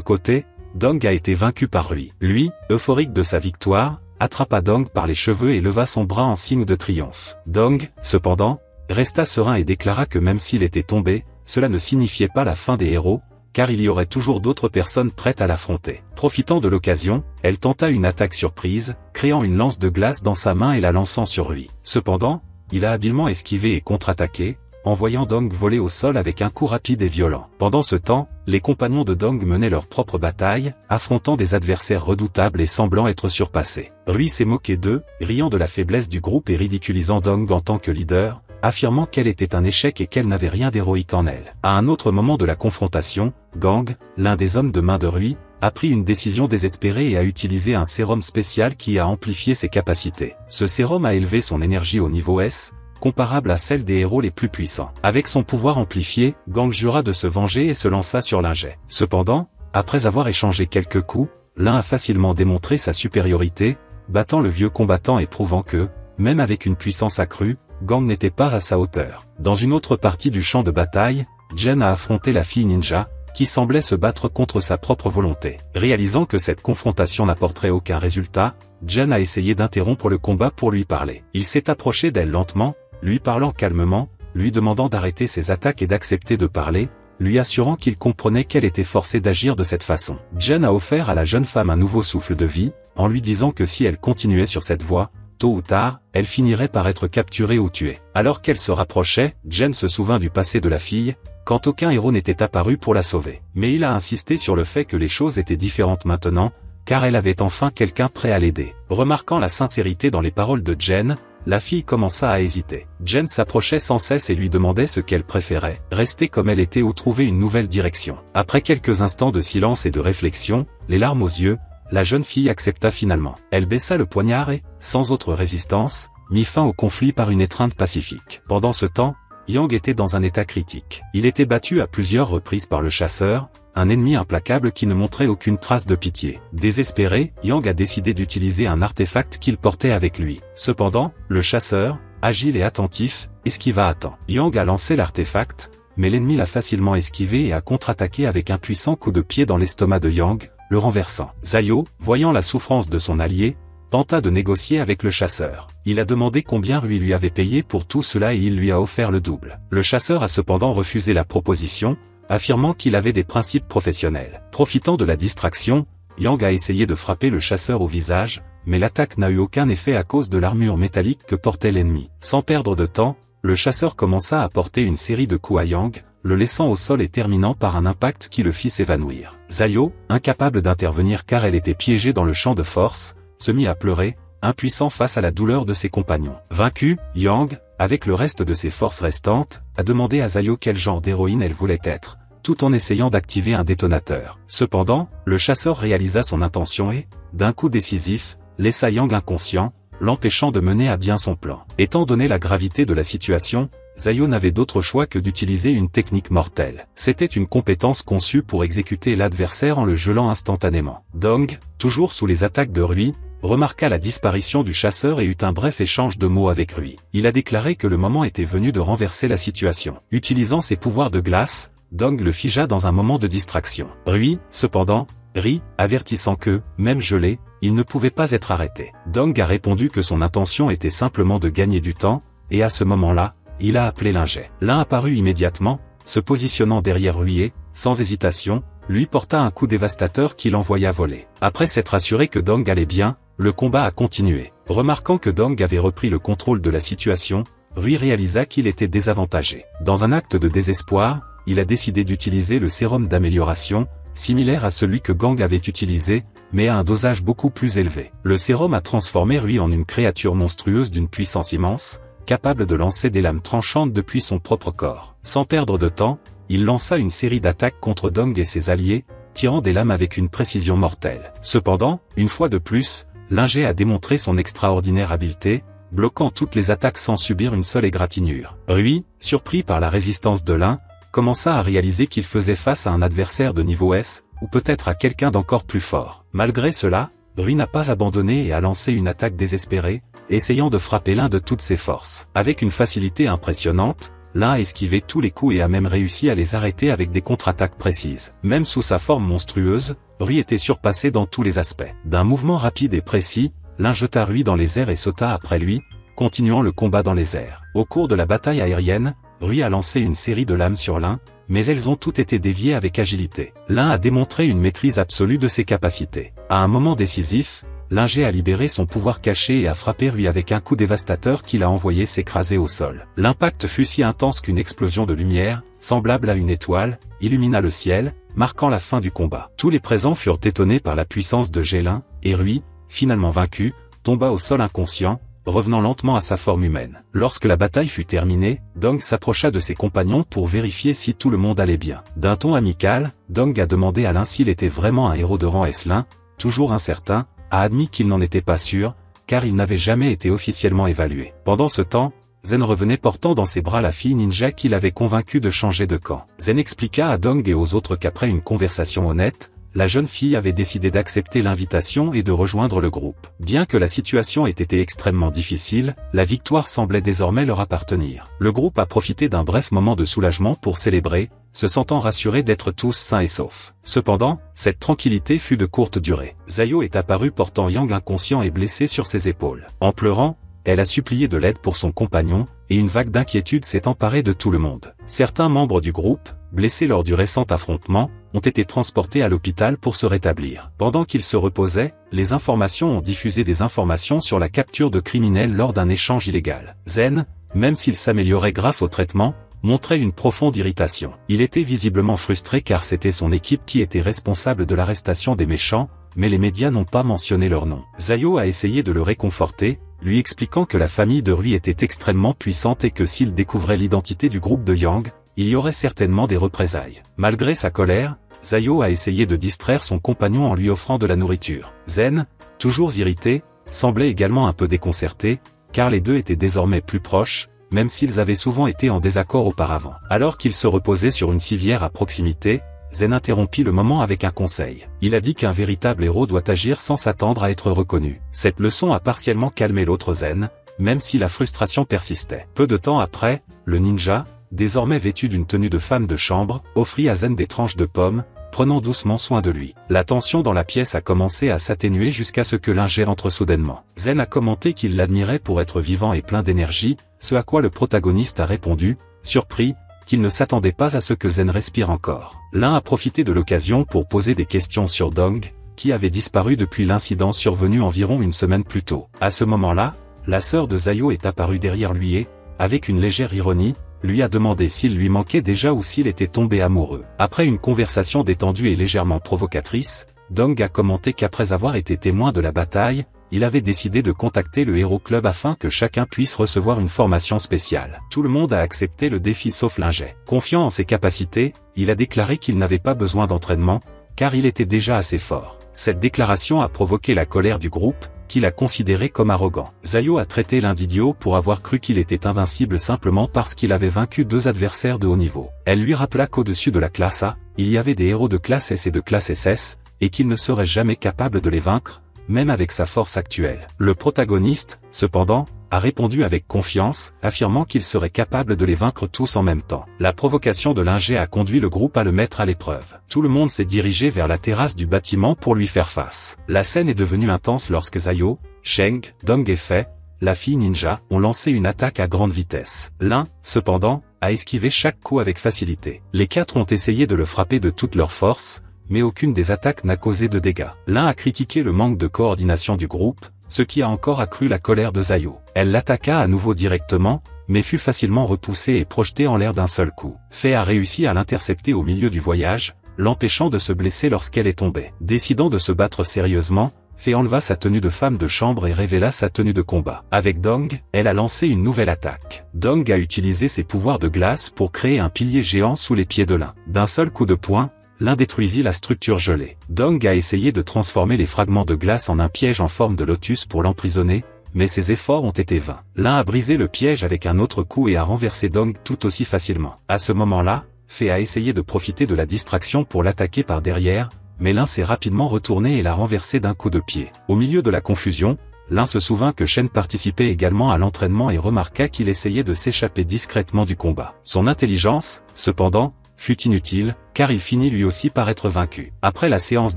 côté, Dong a été vaincu par Rui. Lui, euphorique de sa victoire, attrapa Dong par les cheveux et leva son bras en signe de triomphe. Dong, cependant, resta serein et déclara que même s'il était tombé, cela ne signifiait pas la fin des héros, car il y aurait toujours d'autres personnes prêtes à l'affronter. Profitant de l'occasion, elle tenta une attaque surprise, créant une lance de glace dans sa main et la lançant sur Rui. Cependant, il a habilement esquivé et contre-attaqué, envoyant Dong voler au sol avec un coup rapide et violent. Pendant ce temps, les compagnons de Dong menaient leur propre bataille, affrontant des adversaires redoutables et semblant être surpassés. Rui s'est moqué d'eux, riant de la faiblesse du groupe et ridiculisant Dong en tant que leader, affirmant qu'elle était un échec et qu'elle n'avait rien d'héroïque en elle. À un autre moment de la confrontation, Gang, l'un des hommes de main de Rui, a pris une décision désespérée et a utilisé un sérum spécial qui a amplifié ses capacités. Ce sérum a élevé son énergie au niveau S, comparable à celle des héros les plus puissants. Avec son pouvoir amplifié, Gang jura de se venger et se lança sur l'un-jet. Cependant, après avoir échangé quelques coups, l'un a facilement démontré sa supériorité, battant le vieux combattant et prouvant que, même avec une puissance accrue, Gang n'était pas à sa hauteur. Dans une autre partie du champ de bataille, Jen a affronté la fille ninja, qui semblait se battre contre sa propre volonté. Réalisant que cette confrontation n'apporterait aucun résultat, Jen a essayé d'interrompre le combat pour lui parler. Il s'est approché d'elle lentement, lui parlant calmement, lui demandant d'arrêter ses attaques et d'accepter de parler, lui assurant qu'il comprenait qu'elle était forcée d'agir de cette façon. Jen a offert à la jeune femme un nouveau souffle de vie, en lui disant que si elle continuait sur cette voie, tôt ou tard, elle finirait par être capturée ou tuée. Alors qu'elle se rapprochait, Jen se souvint du passé de la fille, quand aucun héros n'était apparu pour la sauver. Mais il a insisté sur le fait que les choses étaient différentes maintenant, car elle avait enfin quelqu'un prêt à l'aider. Remarquant la sincérité dans les paroles de Jen, la fille commença à hésiter. Jen s'approchait sans cesse et lui demandait ce qu'elle préférait, rester comme elle était ou trouver une nouvelle direction. Après quelques instants de silence et de réflexion, les larmes aux yeux, la jeune fille accepta finalement. Elle baissa le poignard et, sans autre résistance, mit fin au conflit par une étreinte pacifique. Pendant ce temps, Yang était dans un état critique. Il était battu à plusieurs reprises par le chasseur, un ennemi implacable qui ne montrait aucune trace de pitié. Désespéré, Yang a décidé d'utiliser un artefact qu'il portait avec lui. Cependant, le chasseur, agile et attentif, esquiva à temps. Yang a lancé l'artefact, mais l'ennemi l'a facilement esquivé et a contre-attaqué avec un puissant coup de pied dans l'estomac de Yang, le renversant. Zayo, voyant la souffrance de son allié, tenta de négocier avec le chasseur. Il a demandé combien Rui lui avait payé pour tout cela et il lui a offert le double. Le chasseur a cependant refusé la proposition, affirmant qu'il avait des principes professionnels. Profitant de la distraction, Yang a essayé de frapper le chasseur au visage, mais l'attaque n'a eu aucun effet à cause de l'armure métallique que portait l'ennemi. Sans perdre de temps, le chasseur commença à porter une série de coups à Yang, le laissant au sol et terminant par un impact qui le fit s'évanouir. Zayo, incapable d'intervenir car elle était piégée dans le champ de force, se mit à pleurer, impuissant face à la douleur de ses compagnons. Vaincu, Yang, avec le reste de ses forces restantes, a demandé à Zayo quel genre d'héroïne elle voulait être, tout en essayant d'activer un détonateur. Cependant, le chasseur réalisa son intention et, d'un coup décisif, laissa Yang inconscient, l'empêchant de mener à bien son plan. Étant donné la gravité de la situation, Zayo n'avait d'autre choix que d'utiliser une technique mortelle. C'était une compétence conçue pour exécuter l'adversaire en le gelant instantanément. Dong, toujours sous les attaques de Rui, remarqua la disparition du chasseur et eut un bref échange de mots avec Rui. Il a déclaré que le moment était venu de renverser la situation. Utilisant ses pouvoirs de glace, Dong le figea dans un moment de distraction. Rui, cependant, rit, avertissant que, même gelé, il ne pouvait pas être arrêté. Dong a répondu que son intention était simplement de gagner du temps, et à ce moment-là, il a appelé l'un-jet. L'un apparut immédiatement, se positionnant derrière Rui et, sans hésitation, lui porta un coup dévastateur qui l'envoya voler. Après s'être assuré que Dong allait bien, le combat a continué. Remarquant que Dong avait repris le contrôle de la situation, Rui réalisa qu'il était désavantagé. Dans un acte de désespoir, il a décidé d'utiliser le sérum d'amélioration, similaire à celui que Gang avait utilisé, mais à un dosage beaucoup plus élevé. Le sérum a transformé Rui en une créature monstrueuse d'une puissance immense, capable de lancer des lames tranchantes depuis son propre corps. Sans perdre de temps, il lança une série d'attaques contre Dong et ses alliés, tirant des lames avec une précision mortelle. Cependant, une fois de plus, Lingé a démontré son extraordinaire habileté, bloquant toutes les attaques sans subir une seule égratignure. Rui, surpris par la résistance de l'un, commença à réaliser qu'il faisait face à un adversaire de niveau S, ou peut-être à quelqu'un d'encore plus fort. Malgré cela, Rui n'a pas abandonné et a lancé une attaque désespérée, essayant de frapper l'un de toutes ses forces. Avec une facilité impressionnante, l'un a esquivé tous les coups et a même réussi à les arrêter avec des contre-attaques précises. Même sous sa forme monstrueuse, Rui était surpassé dans tous les aspects. D'un mouvement rapide et précis, l'un jeta Rui dans les airs et sauta après lui, continuant le combat dans les airs. Au cours de la bataille aérienne, Rui a lancé une série de lames sur l'un, mais elles ont toutes été déviées avec agilité. L'un a démontré une maîtrise absolue de ses capacités. À un moment décisif, Lingé a libéré son pouvoir caché et a frappé Rui avec un coup dévastateur qui l'a envoyé s'écraser au sol. L'impact fut si intense qu'une explosion de lumière, semblable à une étoile, illumina le ciel, marquant la fin du combat. Tous les présents furent étonnés par la puissance de Gélin, et Rui, finalement vaincu, tomba au sol inconscient, revenant lentement à sa forme humaine. Lorsque la bataille fut terminée, Dong s'approcha de ses compagnons pour vérifier si tout le monde allait bien. D'un ton amical, Dong a demandé à l'un s'il était vraiment un héros de rang S. L'un, toujours incertain, a admis qu'il n'en était pas sûr, car il n'avait jamais été officiellement évalué. Pendant ce temps, Zen revenait portant dans ses bras la fille ninja qu'il avait convaincu de changer de camp. Zen expliqua à Dong et aux autres qu'après une conversation honnête, la jeune fille avait décidé d'accepter l'invitation et de rejoindre le groupe. Bien que la situation ait été extrêmement difficile, la victoire semblait désormais leur appartenir. Le groupe a profité d'un bref moment de soulagement pour célébrer, se sentant rassuré d'être tous sains et saufs. Cependant, cette tranquillité fut de courte durée. Zayo est apparue portant Yang inconscient et blessé sur ses épaules. En pleurant, elle a supplié de l'aide pour son compagnon, et une vague d'inquiétude s'est emparée de tout le monde. Certains membres du groupe, blessés lors du récent affrontement, ont été transportés à l'hôpital pour se rétablir. Pendant qu'ils se reposaient, les informations ont diffusé des informations sur la capture de criminels lors d'un échange illégal. Zen, même s'il s'améliorait grâce au traitement, montrait une profonde irritation. Il était visiblement frustré car c'était son équipe qui était responsable de l'arrestation des méchants, mais les médias n'ont pas mentionné leur nom. Zayo a essayé de le réconforter, lui expliquant que la famille de Rui était extrêmement puissante et que s'il découvrait l'identité du groupe de Yang, il y aurait certainement des représailles. Malgré sa colère, Zayo a essayé de distraire son compagnon en lui offrant de la nourriture. Zen, toujours irrité, semblait également un peu déconcerté, car les deux étaient désormais plus proches, même s'ils avaient souvent été en désaccord auparavant. Alors qu'il se reposait sur une civière à proximité, Zen interrompit le moment avec un conseil. Il a dit qu'un véritable héros doit agir sans s'attendre à être reconnu. Cette leçon a partiellement calmé l'autre Zen, même si la frustration persistait. Peu de temps après, le ninja, désormais vêtu d'une tenue de femme de chambre, offrit à Zen des tranches de pommes, prenant doucement soin de lui. La tension dans la pièce a commencé à s'atténuer jusqu'à ce que Lingé entre soudainement. Zen a commenté qu'il l'admirait pour être vivant et plein d'énergie, ce à quoi le protagoniste a répondu, surpris, qu'il ne s'attendait pas à ce que Zen respire encore. L'un a profité de l'occasion pour poser des questions sur Dong, qui avait disparu depuis l'incident survenu environ une semaine plus tôt. À ce moment-là, la sœur de Zayo est apparue derrière lui et, avec une légère ironie, lui a demandé s'il lui manquait déjà ou s'il était tombé amoureux. Après une conversation détendue et légèrement provocatrice, Dong a commenté qu'après avoir été témoin de la bataille, il avait décidé de contacter le Hero Club afin que chacun puisse recevoir une formation spéciale. Tout le monde a accepté le défi sauf Lingé. Confiant en ses capacités, il a déclaré qu'il n'avait pas besoin d'entraînement, car il était déjà assez fort. Cette déclaration a provoqué la colère du groupe, qui l'a considéré comme arrogant. Zayo a traité l'un d'idiot pour avoir cru qu'il était invincible simplement parce qu'il avait vaincu deux adversaires de haut niveau. Elle lui rappela qu'au-dessus de la classe A, il y avait des héros de classe S et de classe SS, et qu'il ne serait jamais capable de les vaincre, même avec sa force actuelle. Le protagoniste, cependant, a répondu avec confiance, affirmant qu'il serait capable de les vaincre tous en même temps. La provocation de Lingé a conduit le groupe à le mettre à l'épreuve. Tout le monde s'est dirigé vers la terrasse du bâtiment pour lui faire face. La scène est devenue intense lorsque Zayo, Sheng, Dong et Fei, la fille ninja, ont lancé une attaque à grande vitesse. L'un, cependant, a esquivé chaque coup avec facilité. Les quatre ont essayé de le frapper de toute leur force, mais aucune des attaques n'a causé de dégâts. L'un a critiqué le manque de coordination du groupe, ce qui a encore accru la colère de Zayo. Elle l'attaqua à nouveau directement, mais fut facilement repoussée et projetée en l'air d'un seul coup. Fei a réussi à l'intercepter au milieu du voyage, l'empêchant de se blesser lorsqu'elle est tombée. Décidant de se battre sérieusement, Fei enleva sa tenue de femme de chambre et révéla sa tenue de combat. Avec Dong, elle a lancé une nouvelle attaque. Dong a utilisé ses pouvoirs de glace pour créer un pilier géant sous les pieds de Lin. D'un seul coup de poing, Lin détruisit la structure gelée. Dong a essayé de transformer les fragments de glace en un piège en forme de lotus pour l'emprisonner, mais ses efforts ont été vains. Lin a brisé le piège avec un autre coup et a renversé Dong tout aussi facilement. À ce moment-là, Fei a essayé de profiter de la distraction pour l'attaquer par derrière, mais Lin s'est rapidement retourné et l'a renversé d'un coup de pied. Au milieu de la confusion, Lin se souvint que Shen participait également à l'entraînement et remarqua qu'il essayait de s'échapper discrètement du combat. Son intelligence, cependant, fut inutile, car il finit lui aussi par être vaincu. Après la séance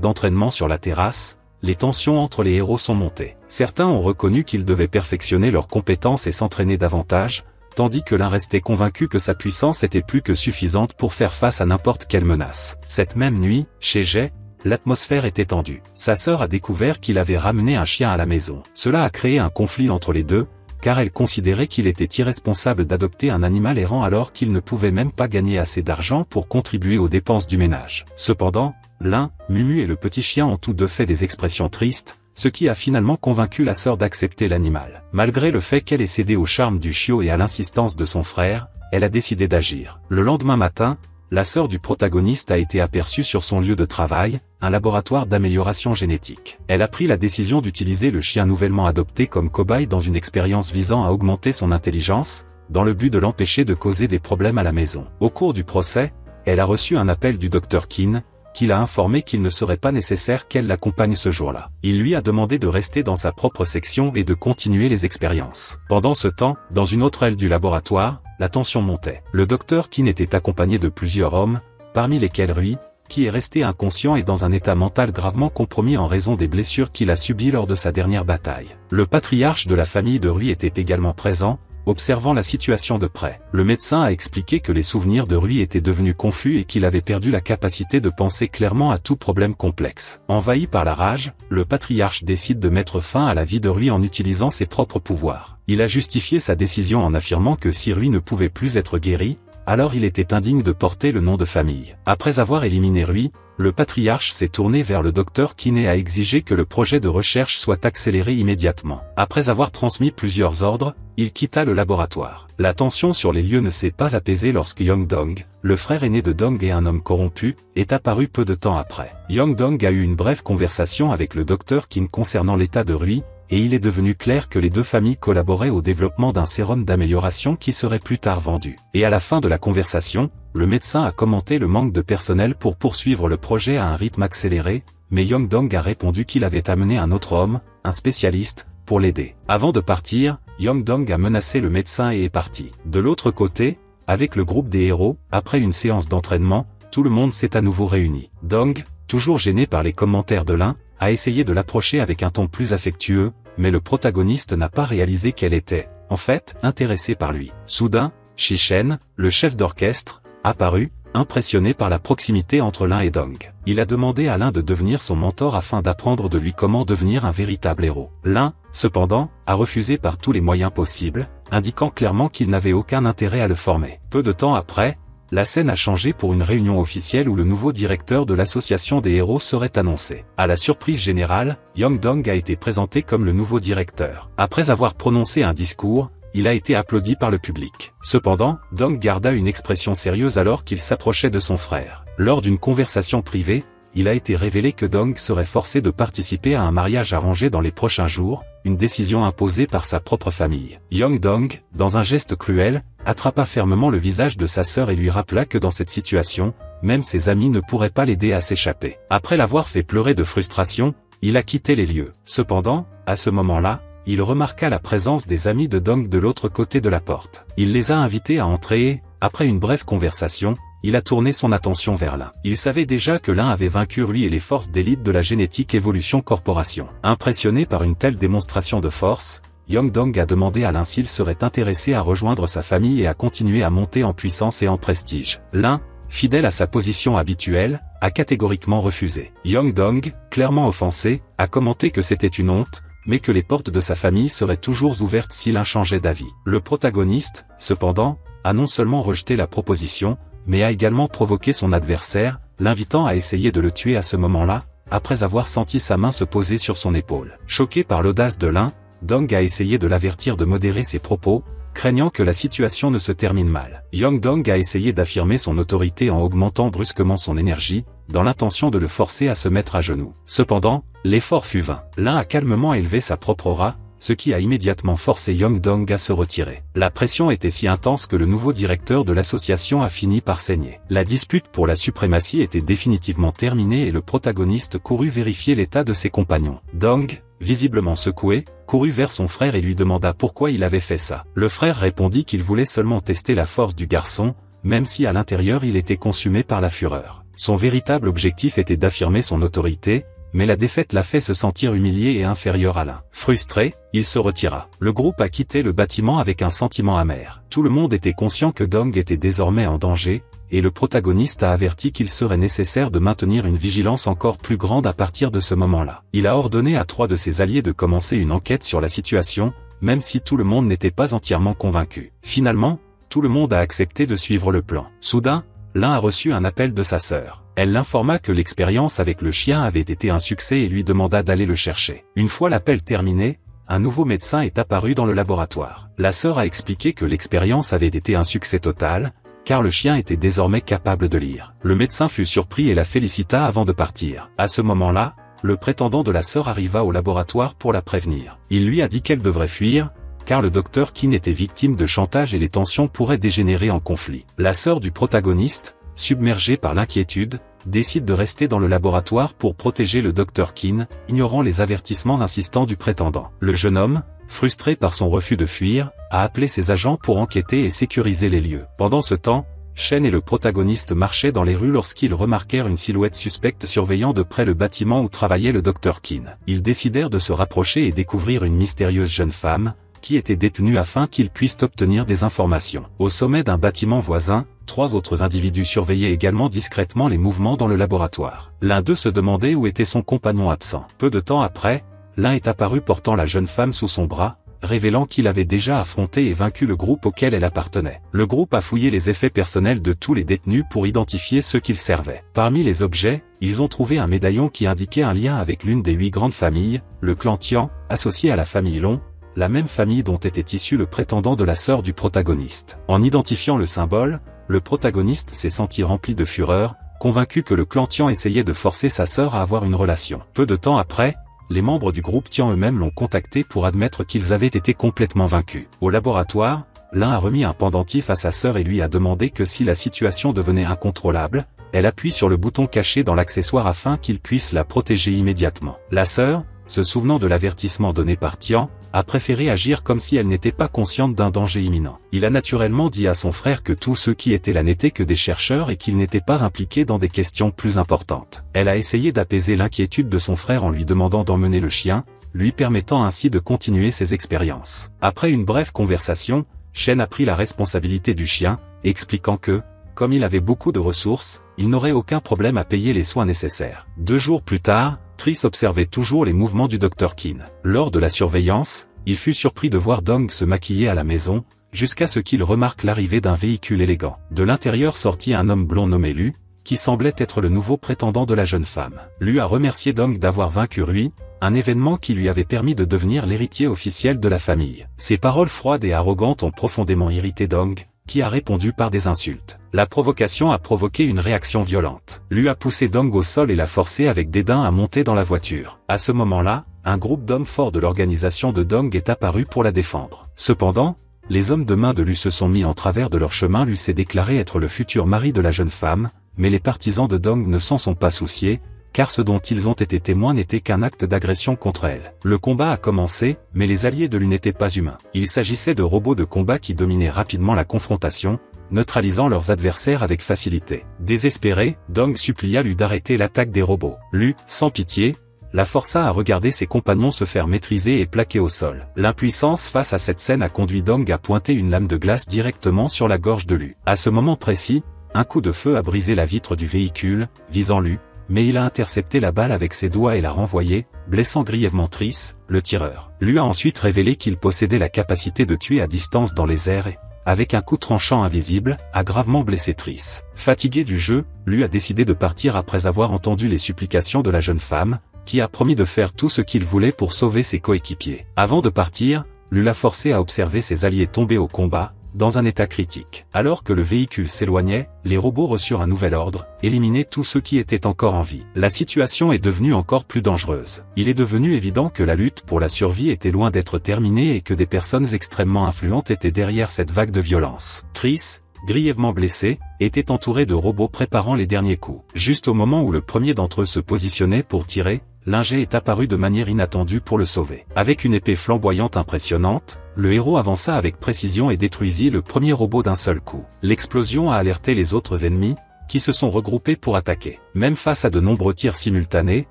d'entraînement sur la terrasse, les tensions entre les héros sont montées. Certains ont reconnu qu'ils devaient perfectionner leurs compétences et s'entraîner davantage, tandis que l'un restait convaincu que sa puissance était plus que suffisante pour faire face à n'importe quelle menace. Cette même nuit, chez Jay, l'atmosphère était tendue. Sa sœur a découvert qu'il avait ramené un chien à la maison. Cela a créé un conflit entre les deux, car elle considérait qu'il était irresponsable d'adopter un animal errant alors qu'il ne pouvait même pas gagner assez d'argent pour contribuer aux dépenses du ménage. Cependant, Lin, Mumu et le petit chien ont tous deux fait des expressions tristes, ce qui a finalement convaincu la sœur d'accepter l'animal. Malgré le fait qu'elle ait cédé au charme du chiot et à l'insistance de son frère, elle a décidé d'agir. Le lendemain matin, la sœur du protagoniste a été aperçue sur son lieu de travail, un laboratoire d'amélioration génétique. Elle a pris la décision d'utiliser le chien nouvellement adopté comme cobaye dans une expérience visant à augmenter son intelligence, dans le but de l'empêcher de causer des problèmes à la maison. Au cours du procès, elle a reçu un appel du Dr Qin, qui l'a informé qu'il ne serait pas nécessaire qu'elle l'accompagne ce jour-là. Il lui a demandé de rester dans sa propre section et de continuer les expériences. Pendant ce temps, dans une autre aile du laboratoire, la tension montait. Le docteur Qin était accompagné de plusieurs hommes, parmi lesquels Rui, qui est resté inconscient et dans un état mental gravement compromis en raison des blessures qu'il a subies lors de sa dernière bataille. Le patriarche de la famille de Rui était également présent, observant la situation de près. Le médecin a expliqué que les souvenirs de Rui étaient devenus confus et qu'il avait perdu la capacité de penser clairement à tout problème complexe. Envahi par la rage, le patriarche décide de mettre fin à la vie de Rui en utilisant ses propres pouvoirs. Il a justifié sa décision en affirmant que si Rui ne pouvait plus être guéri, alors il était indigne de porter le nom de famille. Après avoir éliminé Rui, le patriarche s'est tourné vers le docteur Qin et a exigé que le projet de recherche soit accéléré immédiatement. Après avoir transmis plusieurs ordres, il quitta le laboratoire. La tension sur les lieux ne s'est pas apaisée lorsque Yong Dong, le frère aîné de Dong et un homme corrompu, est apparu peu de temps après. Yong Dong a eu une brève conversation avec le docteur Qin concernant l'état de Rui, et il est devenu clair que les deux familles collaboraient au développement d'un sérum d'amélioration qui serait plus tard vendu. Et à la fin de la conversation, le médecin a commenté le manque de personnel pour poursuivre le projet à un rythme accéléré, mais Yong Dong a répondu qu'il avait amené un autre homme, un spécialiste, pour l'aider. Avant de partir, Yong Dong a menacé le médecin et est parti. De l'autre côté, avec le groupe des héros, après une séance d'entraînement, tout le monde s'est à nouveau réuni. Dong, toujours gêné par les commentaires de l'un, a essayé de l'approcher avec un ton plus affectueux, mais le protagoniste n'a pas réalisé qu'elle était, en fait, intéressée par lui. Soudain, Shishen, le chef d'orchestre, apparut, impressionné par la proximité entre Lin et Dong. Il a demandé à Lin de devenir son mentor afin d'apprendre de lui comment devenir un véritable héros. Lin, cependant, a refusé par tous les moyens possibles, indiquant clairement qu'il n'avait aucun intérêt à le former. Peu de temps après, la scène a changé pour une réunion officielle où le nouveau directeur de l'association des héros serait annoncé. À la surprise générale, Yong Dong a été présenté comme le nouveau directeur. Après avoir prononcé un discours, il a été applaudi par le public. Cependant, Dong garda une expression sérieuse alors qu'il s'approchait de son frère. Lors d'une conversation privée, il a été révélé que Dong serait forcé de participer à un mariage arrangé dans les prochains jours, une décision imposée par sa propre famille. Yong Dong, dans un geste cruel, attrapa fermement le visage de sa sœur et lui rappela que dans cette situation, même ses amis ne pourraient pas l'aider à s'échapper. Après l'avoir fait pleurer de frustration, il a quitté les lieux. Cependant, à ce moment-là, il remarqua la présence des amis de Dong de l'autre côté de la porte. Il les a invités à entrer et, après une brève conversation, il a tourné son attention vers Lin. Il savait déjà que Lin avait vaincu lui et les forces d'élite de la Génétique Evolution Corporation. Impressionné par une telle démonstration de force, Yong Dong a demandé à Lin s'il serait intéressé à rejoindre sa famille et à continuer à monter en puissance et en prestige. Lin, fidèle à sa position habituelle, a catégoriquement refusé. Yong Dong, clairement offensé, a commenté que c'était une honte, mais que les portes de sa famille seraient toujours ouvertes si Lin changeait d'avis. Le protagoniste, cependant, a non seulement rejeté la proposition, mais a également provoqué son adversaire, l'invitant à essayer de le tuer à ce moment-là, après avoir senti sa main se poser sur son épaule. Choqué par l'audace de Lin, Dong a essayé de l'avertir de modérer ses propos, craignant que la situation ne se termine mal. Yong Dong a essayé d'affirmer son autorité en augmentant brusquement son énergie, dans l'intention de le forcer à se mettre à genoux. Cependant, l'effort fut vain. Lin a calmement élevé sa propre aura, ce qui a immédiatement forcé Yong Dong à se retirer. La pression était si intense que le nouveau directeur de l'association a fini par saigner. La dispute pour la suprématie était définitivement terminée et le protagoniste courut vérifier l'état de ses compagnons. Dong, visiblement secoué, courut vers son frère et lui demanda pourquoi il avait fait ça. Le frère répondit qu'il voulait seulement tester la force du garçon, même si à l'intérieur il était consumé par la fureur. Son véritable objectif était d'affirmer son autorité, mais la défaite l'a fait se sentir humilié et inférieur à Lin. Frustré, il se retira. Le groupe a quitté le bâtiment avec un sentiment amer. Tout le monde était conscient que Dong était désormais en danger, et le protagoniste a averti qu'il serait nécessaire de maintenir une vigilance encore plus grande à partir de ce moment-là. Il a ordonné à 3 de ses alliés de commencer une enquête sur la situation, même si tout le monde n'était pas entièrement convaincu. Finalement, tout le monde a accepté de suivre le plan. Soudain, Lin a reçu un appel de sa sœur. Elle l'informa que l'expérience avec le chien avait été un succès et lui demanda d'aller le chercher. Une fois l'appel terminé, un nouveau médecin est apparu dans le laboratoire. La sœur a expliqué que l'expérience avait été un succès total, car le chien était désormais capable de lire. Le médecin fut surpris et la félicita avant de partir. À ce moment-là, le prétendant de la sœur arriva au laboratoire pour la prévenir. Il lui a dit qu'elle devrait fuir, car le docteur Qin était victime de chantage et les tensions pourraient dégénérer en conflit. La sœur du protagoniste, submergée par l'inquiétude, décide de rester dans le laboratoire pour protéger le docteur Qin, ignorant les avertissements insistants du prétendant. Le jeune homme, frustré par son refus de fuir, a appelé ses agents pour enquêter et sécuriser les lieux. Pendant ce temps, Shen et le protagoniste marchaient dans les rues lorsqu'ils remarquèrent une silhouette suspecte surveillant de près le bâtiment où travaillait le docteur Qin. Ils décidèrent de se rapprocher et découvrir une mystérieuse jeune femme, qui était détenue afin qu'ils puissent obtenir des informations. Au sommet d'un bâtiment voisin, 3 autres individus surveillaient également discrètement les mouvements dans le laboratoire. L'un d'eux se demandait où était son compagnon absent. Peu de temps après, l'un est apparu portant la jeune femme sous son bras, révélant qu'il avait déjà affronté et vaincu le groupe auquel elle appartenait. Le groupe a fouillé les effets personnels de tous les détenus pour identifier ceux qu'ils servaient. Parmi les objets, ils ont trouvé un médaillon qui indiquait un lien avec l'une des 8 grandes familles, le clan Tian, associé à la famille Long, la même famille dont était issu le prétendant de la sœur du protagoniste. En identifiant le symbole, le protagoniste s'est senti rempli de fureur, convaincu que le clan Tian essayait de forcer sa sœur à avoir une relation. Peu de temps après, les membres du groupe Tian eux-mêmes l'ont contacté pour admettre qu'ils avaient été complètement vaincus. Au laboratoire, l'un a remis un pendentif à sa sœur et lui a demandé que si la situation devenait incontrôlable, elle appuie sur le bouton caché dans l'accessoire afin qu'il puisse la protéger immédiatement. La sœur, se souvenant de l'avertissement donné par Tian, a préféré agir comme si elle n'était pas consciente d'un danger imminent. Il a naturellement dit à son frère que tous ceux qui étaient là n'étaient que des chercheurs et qu'ils n'étaient pas impliqués dans des questions plus importantes. Elle a essayé d'apaiser l'inquiétude de son frère en lui demandant d'emmener le chien, lui permettant ainsi de continuer ses expériences. Après une brève conversation, Shen a pris la responsabilité du chien, expliquant que, comme il avait beaucoup de ressources, il n'aurait aucun problème à payer les soins nécessaires. 2 jours plus tard, Tris observait toujours les mouvements du Dr Qin. Lors de la surveillance, il fut surpris de voir Dong se maquiller à la maison, jusqu'à ce qu'il remarque l'arrivée d'un véhicule élégant. De l'intérieur sortit un homme blond nommé Lu, qui semblait être le nouveau prétendant de la jeune femme. Lu a remercié Dong d'avoir vaincu Rui, un événement qui lui avait permis de devenir l'héritier officiel de la famille. Ces paroles froides et arrogantes ont profondément irrité Dong, qui a répondu par des insultes. La provocation a provoqué une réaction violente. Lu a poussé Dong au sol et l'a forcé avec dédain à monter dans la voiture. À ce moment-là, un groupe d'hommes forts de l'organisation de Dong est apparu pour la défendre. Cependant, les hommes de main de Lu se sont mis en travers de leur chemin. Lu s'est déclaré être le futur mari de la jeune femme, mais les partisans de Dong ne s'en sont pas souciés, car ce dont ils ont été témoins n'était qu'un acte d'agression contre elle. Le combat a commencé, mais les alliés de Lu n'étaient pas humains. Il s'agissait de robots de combat qui dominaient rapidement la confrontation, neutralisant leurs adversaires avec facilité. Désespéré, Dong supplia Lu d'arrêter l'attaque des robots. Lu, sans pitié, la força à regarder ses compagnons se faire maîtriser et plaquer au sol. L'impuissance face à cette scène a conduit Dong à pointer une lame de glace directement sur la gorge de Lu. À ce moment précis, un coup de feu a brisé la vitre du véhicule, visant Lu, mais il a intercepté la balle avec ses doigts et l'a renvoyée, blessant grièvement Tris, le tireur. Lu a ensuite révélé qu'il possédait la capacité de tuer à distance dans les airs et, avec un coup tranchant invisible, a gravement blessé Triss. Fatigué du jeu, Lu a décidé de partir après avoir entendu les supplications de la jeune femme, qui a promis de faire tout ce qu'il voulait pour sauver ses coéquipiers. Avant de partir, Lu l'a forcé à observer ses alliés tomber au combat, dans un état critique. Alors que le véhicule s'éloignait, les robots reçurent un nouvel ordre, éliminer tous ceux qui étaient encore en vie. La situation est devenue encore plus dangereuse. Il est devenu évident que la lutte pour la survie était loin d'être terminée et que des personnes extrêmement influentes étaient derrière cette vague de violence. Triss, grièvement blessé, était entouré de robots préparant les derniers coups. Juste au moment où le premier d'entre eux se positionnait pour tirer, l'Ingé est apparu de manière inattendue pour le sauver. Avec une épée flamboyante impressionnante, le héros avança avec précision et détruisit le premier robot d'un seul coup. L'explosion a alerté les autres ennemis, qui se sont regroupés pour attaquer. Même face à de nombreux tirs simultanés,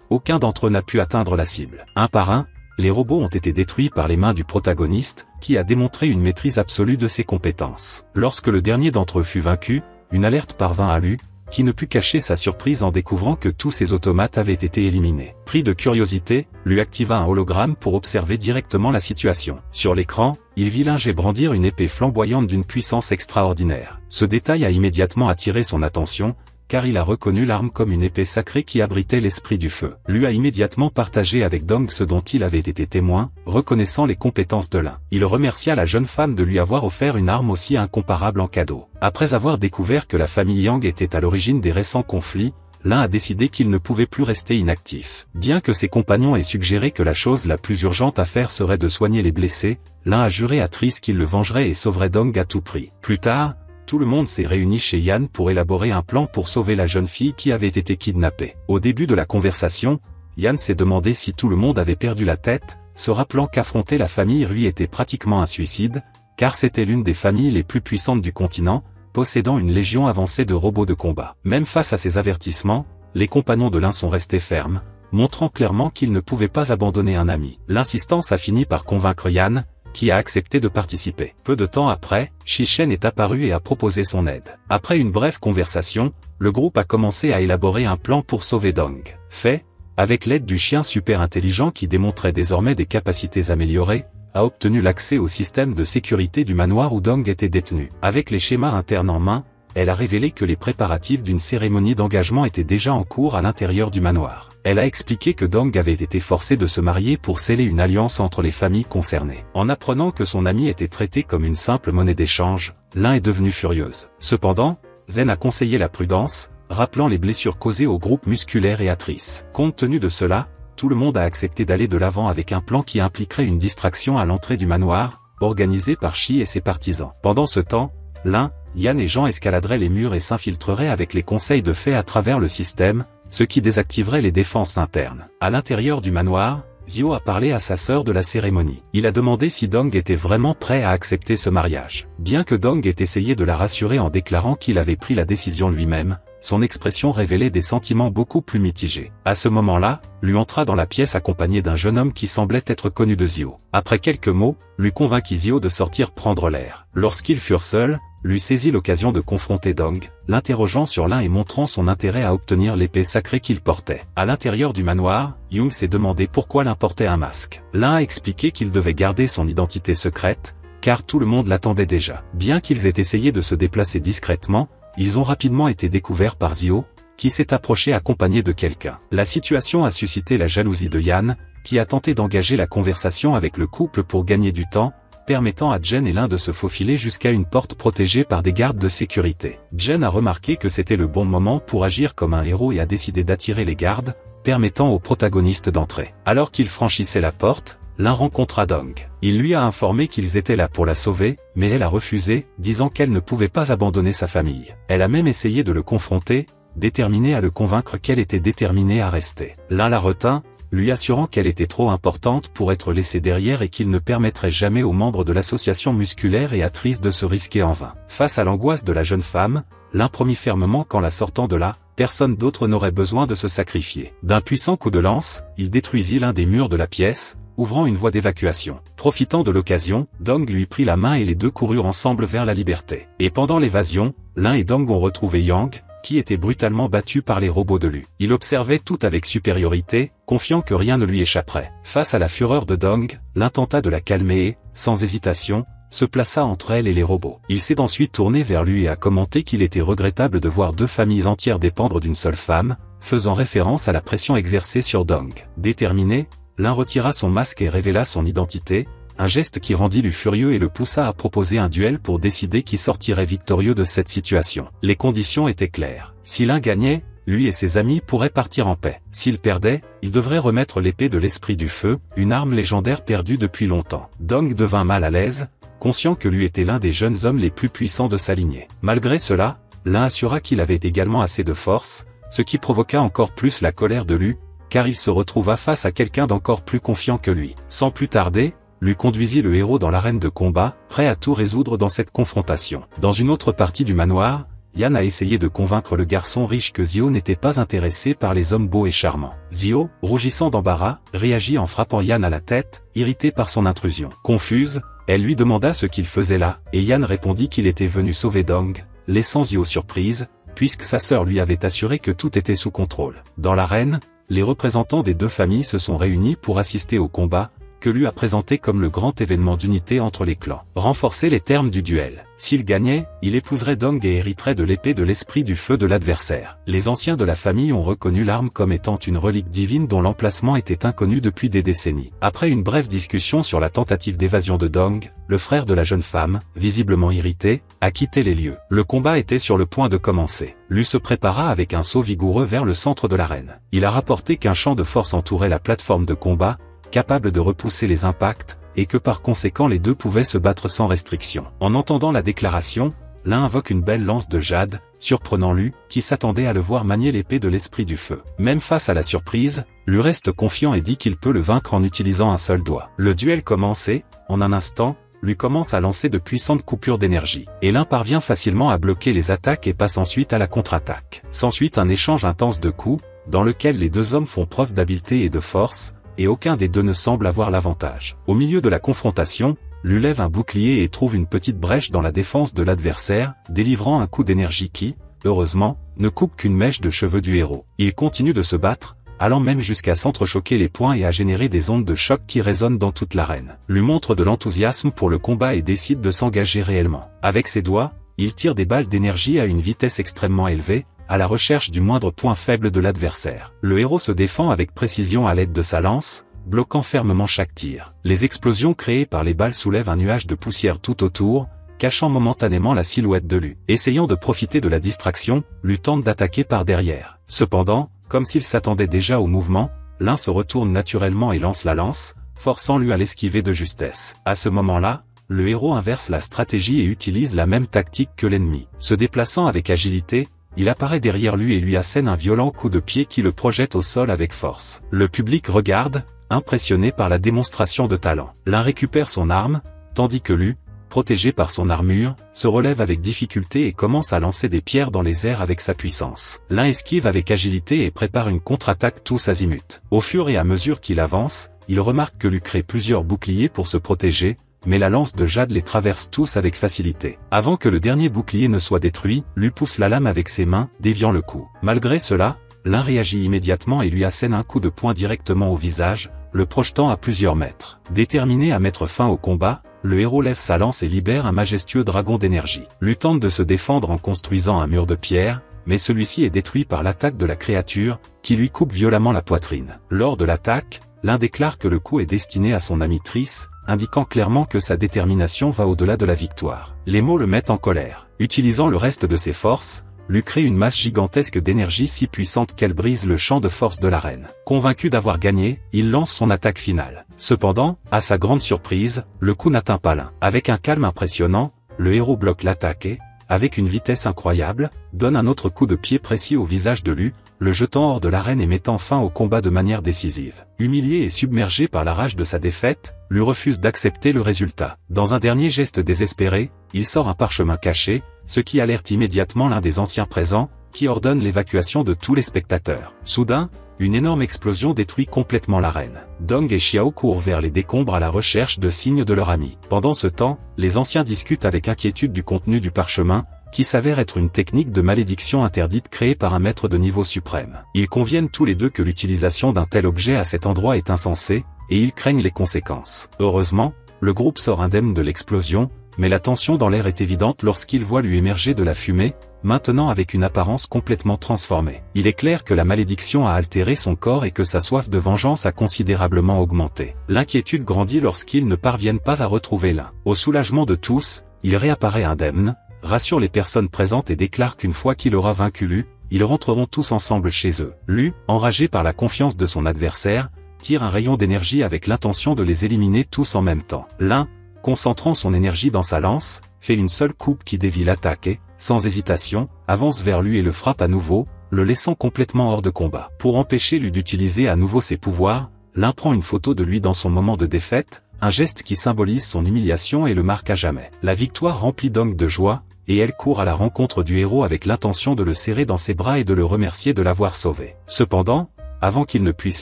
aucun d'entre eux n'a pu atteindre la cible. Un par un, les robots ont été détruits par les mains du protagoniste, qui a démontré une maîtrise absolue de ses compétences. Lorsque le dernier d'entre eux fut vaincu, une alerte parvint à Lu, qui ne put cacher sa surprise en découvrant que tous ses automates avaient été éliminés. Pris de curiosité, Lu activa un hologramme pour observer directement la situation. Sur l'écran, il vit l'Ingé brandir une épée flamboyante d'une puissance extraordinaire. Ce détail a immédiatement attiré son attention, car il a reconnu l'arme comme une épée sacrée qui abritait l'esprit du feu. Lu a immédiatement partagé avec Dong ce dont il avait été témoin, reconnaissant les compétences de l'un. Il remercia la jeune femme de lui avoir offert une arme aussi incomparable en cadeau. Après avoir découvert que la famille Yang était à l'origine des récents conflits, l'un a décidé qu'il ne pouvait plus rester inactif. Bien que ses compagnons aient suggéré que la chose la plus urgente à faire serait de soigner les blessés, l'un a juré à Triss qu'il le vengerait et sauverait Dong à tout prix. Plus tard, tout le monde s'est réuni chez Yan pour élaborer un plan pour sauver la jeune fille qui avait été kidnappée. Au début de la conversation, Yan s'est demandé si tout le monde avait perdu la tête, se rappelant qu'affronter la famille Rui était pratiquement un suicide, car c'était l'une des familles les plus puissantes du continent, possédant une légion avancée de robots de combat. Même face à ces avertissements, les compagnons de l'un sont restés fermes, montrant clairement qu'ils ne pouvaient pas abandonner un ami. L'insistance a fini par convaincre Yan, qui a accepté de participer. Peu de temps après, Shi-Shen est apparu et a proposé son aide. Après une brève conversation, le groupe a commencé à élaborer un plan pour sauver Dong. Fait, avec l'aide du chien super intelligent qui démontrait désormais des capacités améliorées, a obtenu l'accès au système de sécurité du manoir où Dong était détenu. Avec les schémas internes en main, elle a révélé que les préparatifs d'une cérémonie d'engagement étaient déjà en cours à l'intérieur du manoir. Elle a expliqué que Dong avait été forcé de se marier pour sceller une alliance entre les familles concernées. En apprenant que son ami était traité comme une simple monnaie d'échange, l'un est devenu furieuse. Cependant, Zen a conseillé la prudence, rappelant les blessures causées au groupe musculaire et à Triss. Compte tenu de cela, tout le monde a accepté d'aller de l'avant avec un plan qui impliquerait une distraction à l'entrée du manoir, organisé par Shi et ses partisans. Pendant ce temps, Lin, Yan et Jean escaladeraient les murs et s'infiltreraient avec les conseils de Fei à travers le système, ce qui désactiverait les défenses internes. À l'intérieur du manoir, Zio a parlé à sa sœur de la cérémonie. Il a demandé si Dong était vraiment prêt à accepter ce mariage. Bien que Dong ait essayé de la rassurer en déclarant qu'il avait pris la décision lui-même, son expression révélait des sentiments beaucoup plus mitigés. À ce moment-là, Lu entra dans la pièce accompagné d'un jeune homme qui semblait être connu de Zio. Après quelques mots, Lu convainquit Zio de sortir prendre l'air. Lorsqu'ils furent seuls, Lu saisit l'occasion de confronter Dong, l'interrogeant sur l'un et montrant son intérêt à obtenir l'épée sacrée qu'il portait. À l'intérieur du manoir, Young s'est demandé pourquoi l'un portait un masque. L'un a expliqué qu'il devait garder son identité secrète, car tout le monde l'attendait déjà. Bien qu'ils aient essayé de se déplacer discrètement, ils ont rapidement été découverts par Zio, qui s'est approché accompagné de quelqu'un. La situation a suscité la jalousie de Yan, qui a tenté d'engager la conversation avec le couple pour gagner du temps, permettant à Jen et l'un de se faufiler jusqu'à une porte protégée par des gardes de sécurité. Jen a remarqué que c'était le bon moment pour agir comme un héros et a décidé d'attirer les gardes, permettant au protagoniste d'entrer. Alors qu'il franchissait la porte, l'un rencontra Dong. Il lui a informé qu'ils étaient là pour la sauver, mais elle a refusé, disant qu'elle ne pouvait pas abandonner sa famille. Elle a même essayé de le confronter, déterminée à le convaincre qu'elle était déterminée à rester. L'un la retint, lui assurant qu'elle était trop importante pour être laissée derrière et qu'il ne permettrait jamais aux membres de l'association musculaire et à Triss de se risquer en vain. Face à l'angoisse de la jeune femme, l'un promit fermement qu'en la sortant de là, personne d'autre n'aurait besoin de se sacrifier. D'un puissant coup de lance, il détruisit l'un des murs de la pièce, ouvrant une voie d'évacuation. Profitant de l'occasion, Dong lui prit la main et les deux coururent ensemble vers la liberté. Et pendant l'évasion, l'un et Dong ont retrouvé Yang, qui était brutalement battu par les robots de Lu. Il observait tout avec supériorité, confiant que rien ne lui échapperait. Face à la fureur de Dong, l'un tenta de la calmer et, sans hésitation, se plaça entre elle et les robots. Il s'est ensuite tourné vers lui et a commenté qu'il était regrettable de voir deux familles entières dépendre d'une seule femme, faisant référence à la pression exercée sur Dong. Déterminé, l'un retira son masque et révéla son identité, un geste qui rendit Lu furieux et le poussa à proposer un duel pour décider qui sortirait victorieux de cette situation. Les conditions étaient claires. Si l'un gagnait, lui et ses amis pourraient partir en paix. S'il perdait, il devrait remettre l'épée de l'esprit du feu, une arme légendaire perdue depuis longtemps. Dong devint mal à l'aise, conscient que lui était l'un des jeunes hommes les plus puissants de sa lignée. Malgré cela, l'un assura qu'il avait également assez de force, ce qui provoqua encore plus la colère de Lu, car il se retrouva face à quelqu'un d'encore plus confiant que lui. Sans plus tarder, Lu conduisit le héros dans l'arène de combat, prêt à tout résoudre dans cette confrontation. Dans une autre partie du manoir, Yan a essayé de convaincre le garçon riche que Zio n'était pas intéressé par les hommes beaux et charmants. Zio, rougissant d'embarras, réagit en frappant Yan à la tête, irrité par son intrusion. Confuse, elle lui demanda ce qu'il faisait là, et Yan répondit qu'il était venu sauver Dong, laissant Zio surprise, puisque sa sœur lui avait assuré que tout était sous contrôle. Dans l'arène, les représentants des deux familles se sont réunis pour assister au combat, que Lu a présenté comme le grand événement d'unité entre les clans. Renforcer les termes du duel. S'il gagnait, il épouserait Dong et hériterait de l'épée de l'esprit du feu de l'adversaire. Les anciens de la famille ont reconnu l'arme comme étant une relique divine dont l'emplacement était inconnu depuis des décennies. Après une brève discussion sur la tentative d'évasion de Dong, le frère de la jeune femme, visiblement irrité, a quitté les lieux. Le combat était sur le point de commencer. Lu se prépara avec un saut vigoureux vers le centre de l'arène. Il a rapporté qu'un champ de force entourait la plateforme de combat, capable de repousser les impacts, et que par conséquent les deux pouvaient se battre sans restriction. En entendant la déclaration, l'un invoque une belle lance de jade, surprenant Lu, qui s'attendait à le voir manier l'épée de l'esprit du feu. Même face à la surprise, Lu reste confiant et dit qu'il peut le vaincre en utilisant un seul doigt. Le duel commence et, en un instant, Lu commence à lancer de puissantes coupures d'énergie, et l'un parvient facilement à bloquer les attaques et passe ensuite à la contre-attaque. S'ensuit un échange intense de coups, dans lequel les deux hommes font preuve d'habileté et de force, et aucun des deux ne semble avoir l'avantage. Au milieu de la confrontation, Lu lève un bouclier et trouve une petite brèche dans la défense de l'adversaire, délivrant un coup d'énergie qui, heureusement, ne coupe qu'une mèche de cheveux du héros. Il continue de se battre, allant même jusqu'à s'entrechoquer les poings et à générer des ondes de choc qui résonnent dans toute l'arène. Lu montre de l'enthousiasme pour le combat et décide de s'engager réellement. Avec ses doigts, il tire des balles d'énergie à une vitesse extrêmement élevée, à la recherche du moindre point faible de l'adversaire. Le héros se défend avec précision à l'aide de sa lance, bloquant fermement chaque tir. Les explosions créées par les balles soulèvent un nuage de poussière tout autour, cachant momentanément la silhouette de Lu. Essayant de profiter de la distraction, Lu tente d'attaquer par derrière. Cependant, comme s'il s'attendait déjà au mouvement, l'un se retourne naturellement et lance la lance, forçant Lu à l'esquiver de justesse. À ce moment-là, le héros inverse la stratégie et utilise la même tactique que l'ennemi. Se déplaçant avec agilité, il apparaît derrière lui et lui assène un violent coup de pied qui le projette au sol avec force. Le public regarde, impressionné par la démonstration de talent. L'un récupère son arme, tandis que Lu, protégé par son armure, se relève avec difficulté et commence à lancer des pierres dans les airs avec sa puissance. L'un esquive avec agilité et prépare une contre-attaque tous azimuts. Au fur et à mesure qu'il avance, il remarque que Lu crée plusieurs boucliers pour se protéger, mais la lance de jade les traverse tous avec facilité. Avant que le dernier bouclier ne soit détruit, Lu pousse la lame avec ses mains, déviant le coup. Malgré cela, l'un réagit immédiatement et lui assène un coup de poing directement au visage, le projetant à plusieurs mètres. Déterminé à mettre fin au combat, le héros lève sa lance et libère un majestueux dragon d'énergie. Lu tente de se défendre en construisant un mur de pierre, mais celui-ci est détruit par l'attaque de la créature, qui lui coupe violemment la poitrine. Lors de l'attaque, l'un déclare que le coup est destiné à son ami Triss, indiquant clairement que sa détermination va au-delà de la victoire. Les mots le mettent en colère. Utilisant le reste de ses forces, Lu crée une masse gigantesque d'énergie si puissante qu'elle brise le champ de force de l'arène. Convaincu d'avoir gagné, il lance son attaque finale. Cependant, à sa grande surprise, le coup n'atteint pas l'un. Avec un calme impressionnant, le héros bloque l'attaque et, avec une vitesse incroyable, donne un autre coup de pied précis au visage de Lu, le jetant hors de l'arène et mettant fin au combat de manière décisive. Humilié et submergé par la rage de sa défaite, Lu refuse d'accepter le résultat. Dans un dernier geste désespéré, il sort un parchemin caché, ce qui alerte immédiatement l'un des anciens présents, qui ordonne l'évacuation de tous les spectateurs. Soudain, une énorme explosion détruit complètement l'arène. Dong et Xiao courent vers les décombres à la recherche de signes de leur ami. Pendant ce temps, les anciens discutent avec inquiétude du contenu du parchemin, qui s'avère être une technique de malédiction interdite créée par un maître de niveau suprême. Ils conviennent tous les deux que l'utilisation d'un tel objet à cet endroit est insensée, et ils craignent les conséquences. Heureusement, le groupe sort indemne de l'explosion, mais la tension dans l'air est évidente lorsqu'il voit lui émerger de la fumée, maintenant avec une apparence complètement transformée. Il est clair que la malédiction a altéré son corps et que sa soif de vengeance a considérablement augmenté. L'inquiétude grandit lorsqu'ils ne parviennent pas à retrouver l'un. Au soulagement de tous, il réapparaît indemne, rassure les personnes présentes et déclare qu'une fois qu'il aura vaincu Lu, ils rentreront tous ensemble chez eux. Lu, enragé par la confiance de son adversaire, tire un rayon d'énergie avec l'intention de les éliminer tous en même temps. L'un, concentrant son énergie dans sa lance, fait une seule coupe qui dévie l'attaque et, sans hésitation, avance vers lui et le frappe à nouveau, le laissant complètement hors de combat. Pour empêcher Lu d'utiliser à nouveau ses pouvoirs, l'un prend une photo de lui dans son moment de défaite, un geste qui symbolise son humiliation et le marque à jamais. La victoire remplit Dong de joie, et elle court à la rencontre du héros avec l'intention de le serrer dans ses bras et de le remercier de l'avoir sauvé. Cependant, avant qu'il ne puisse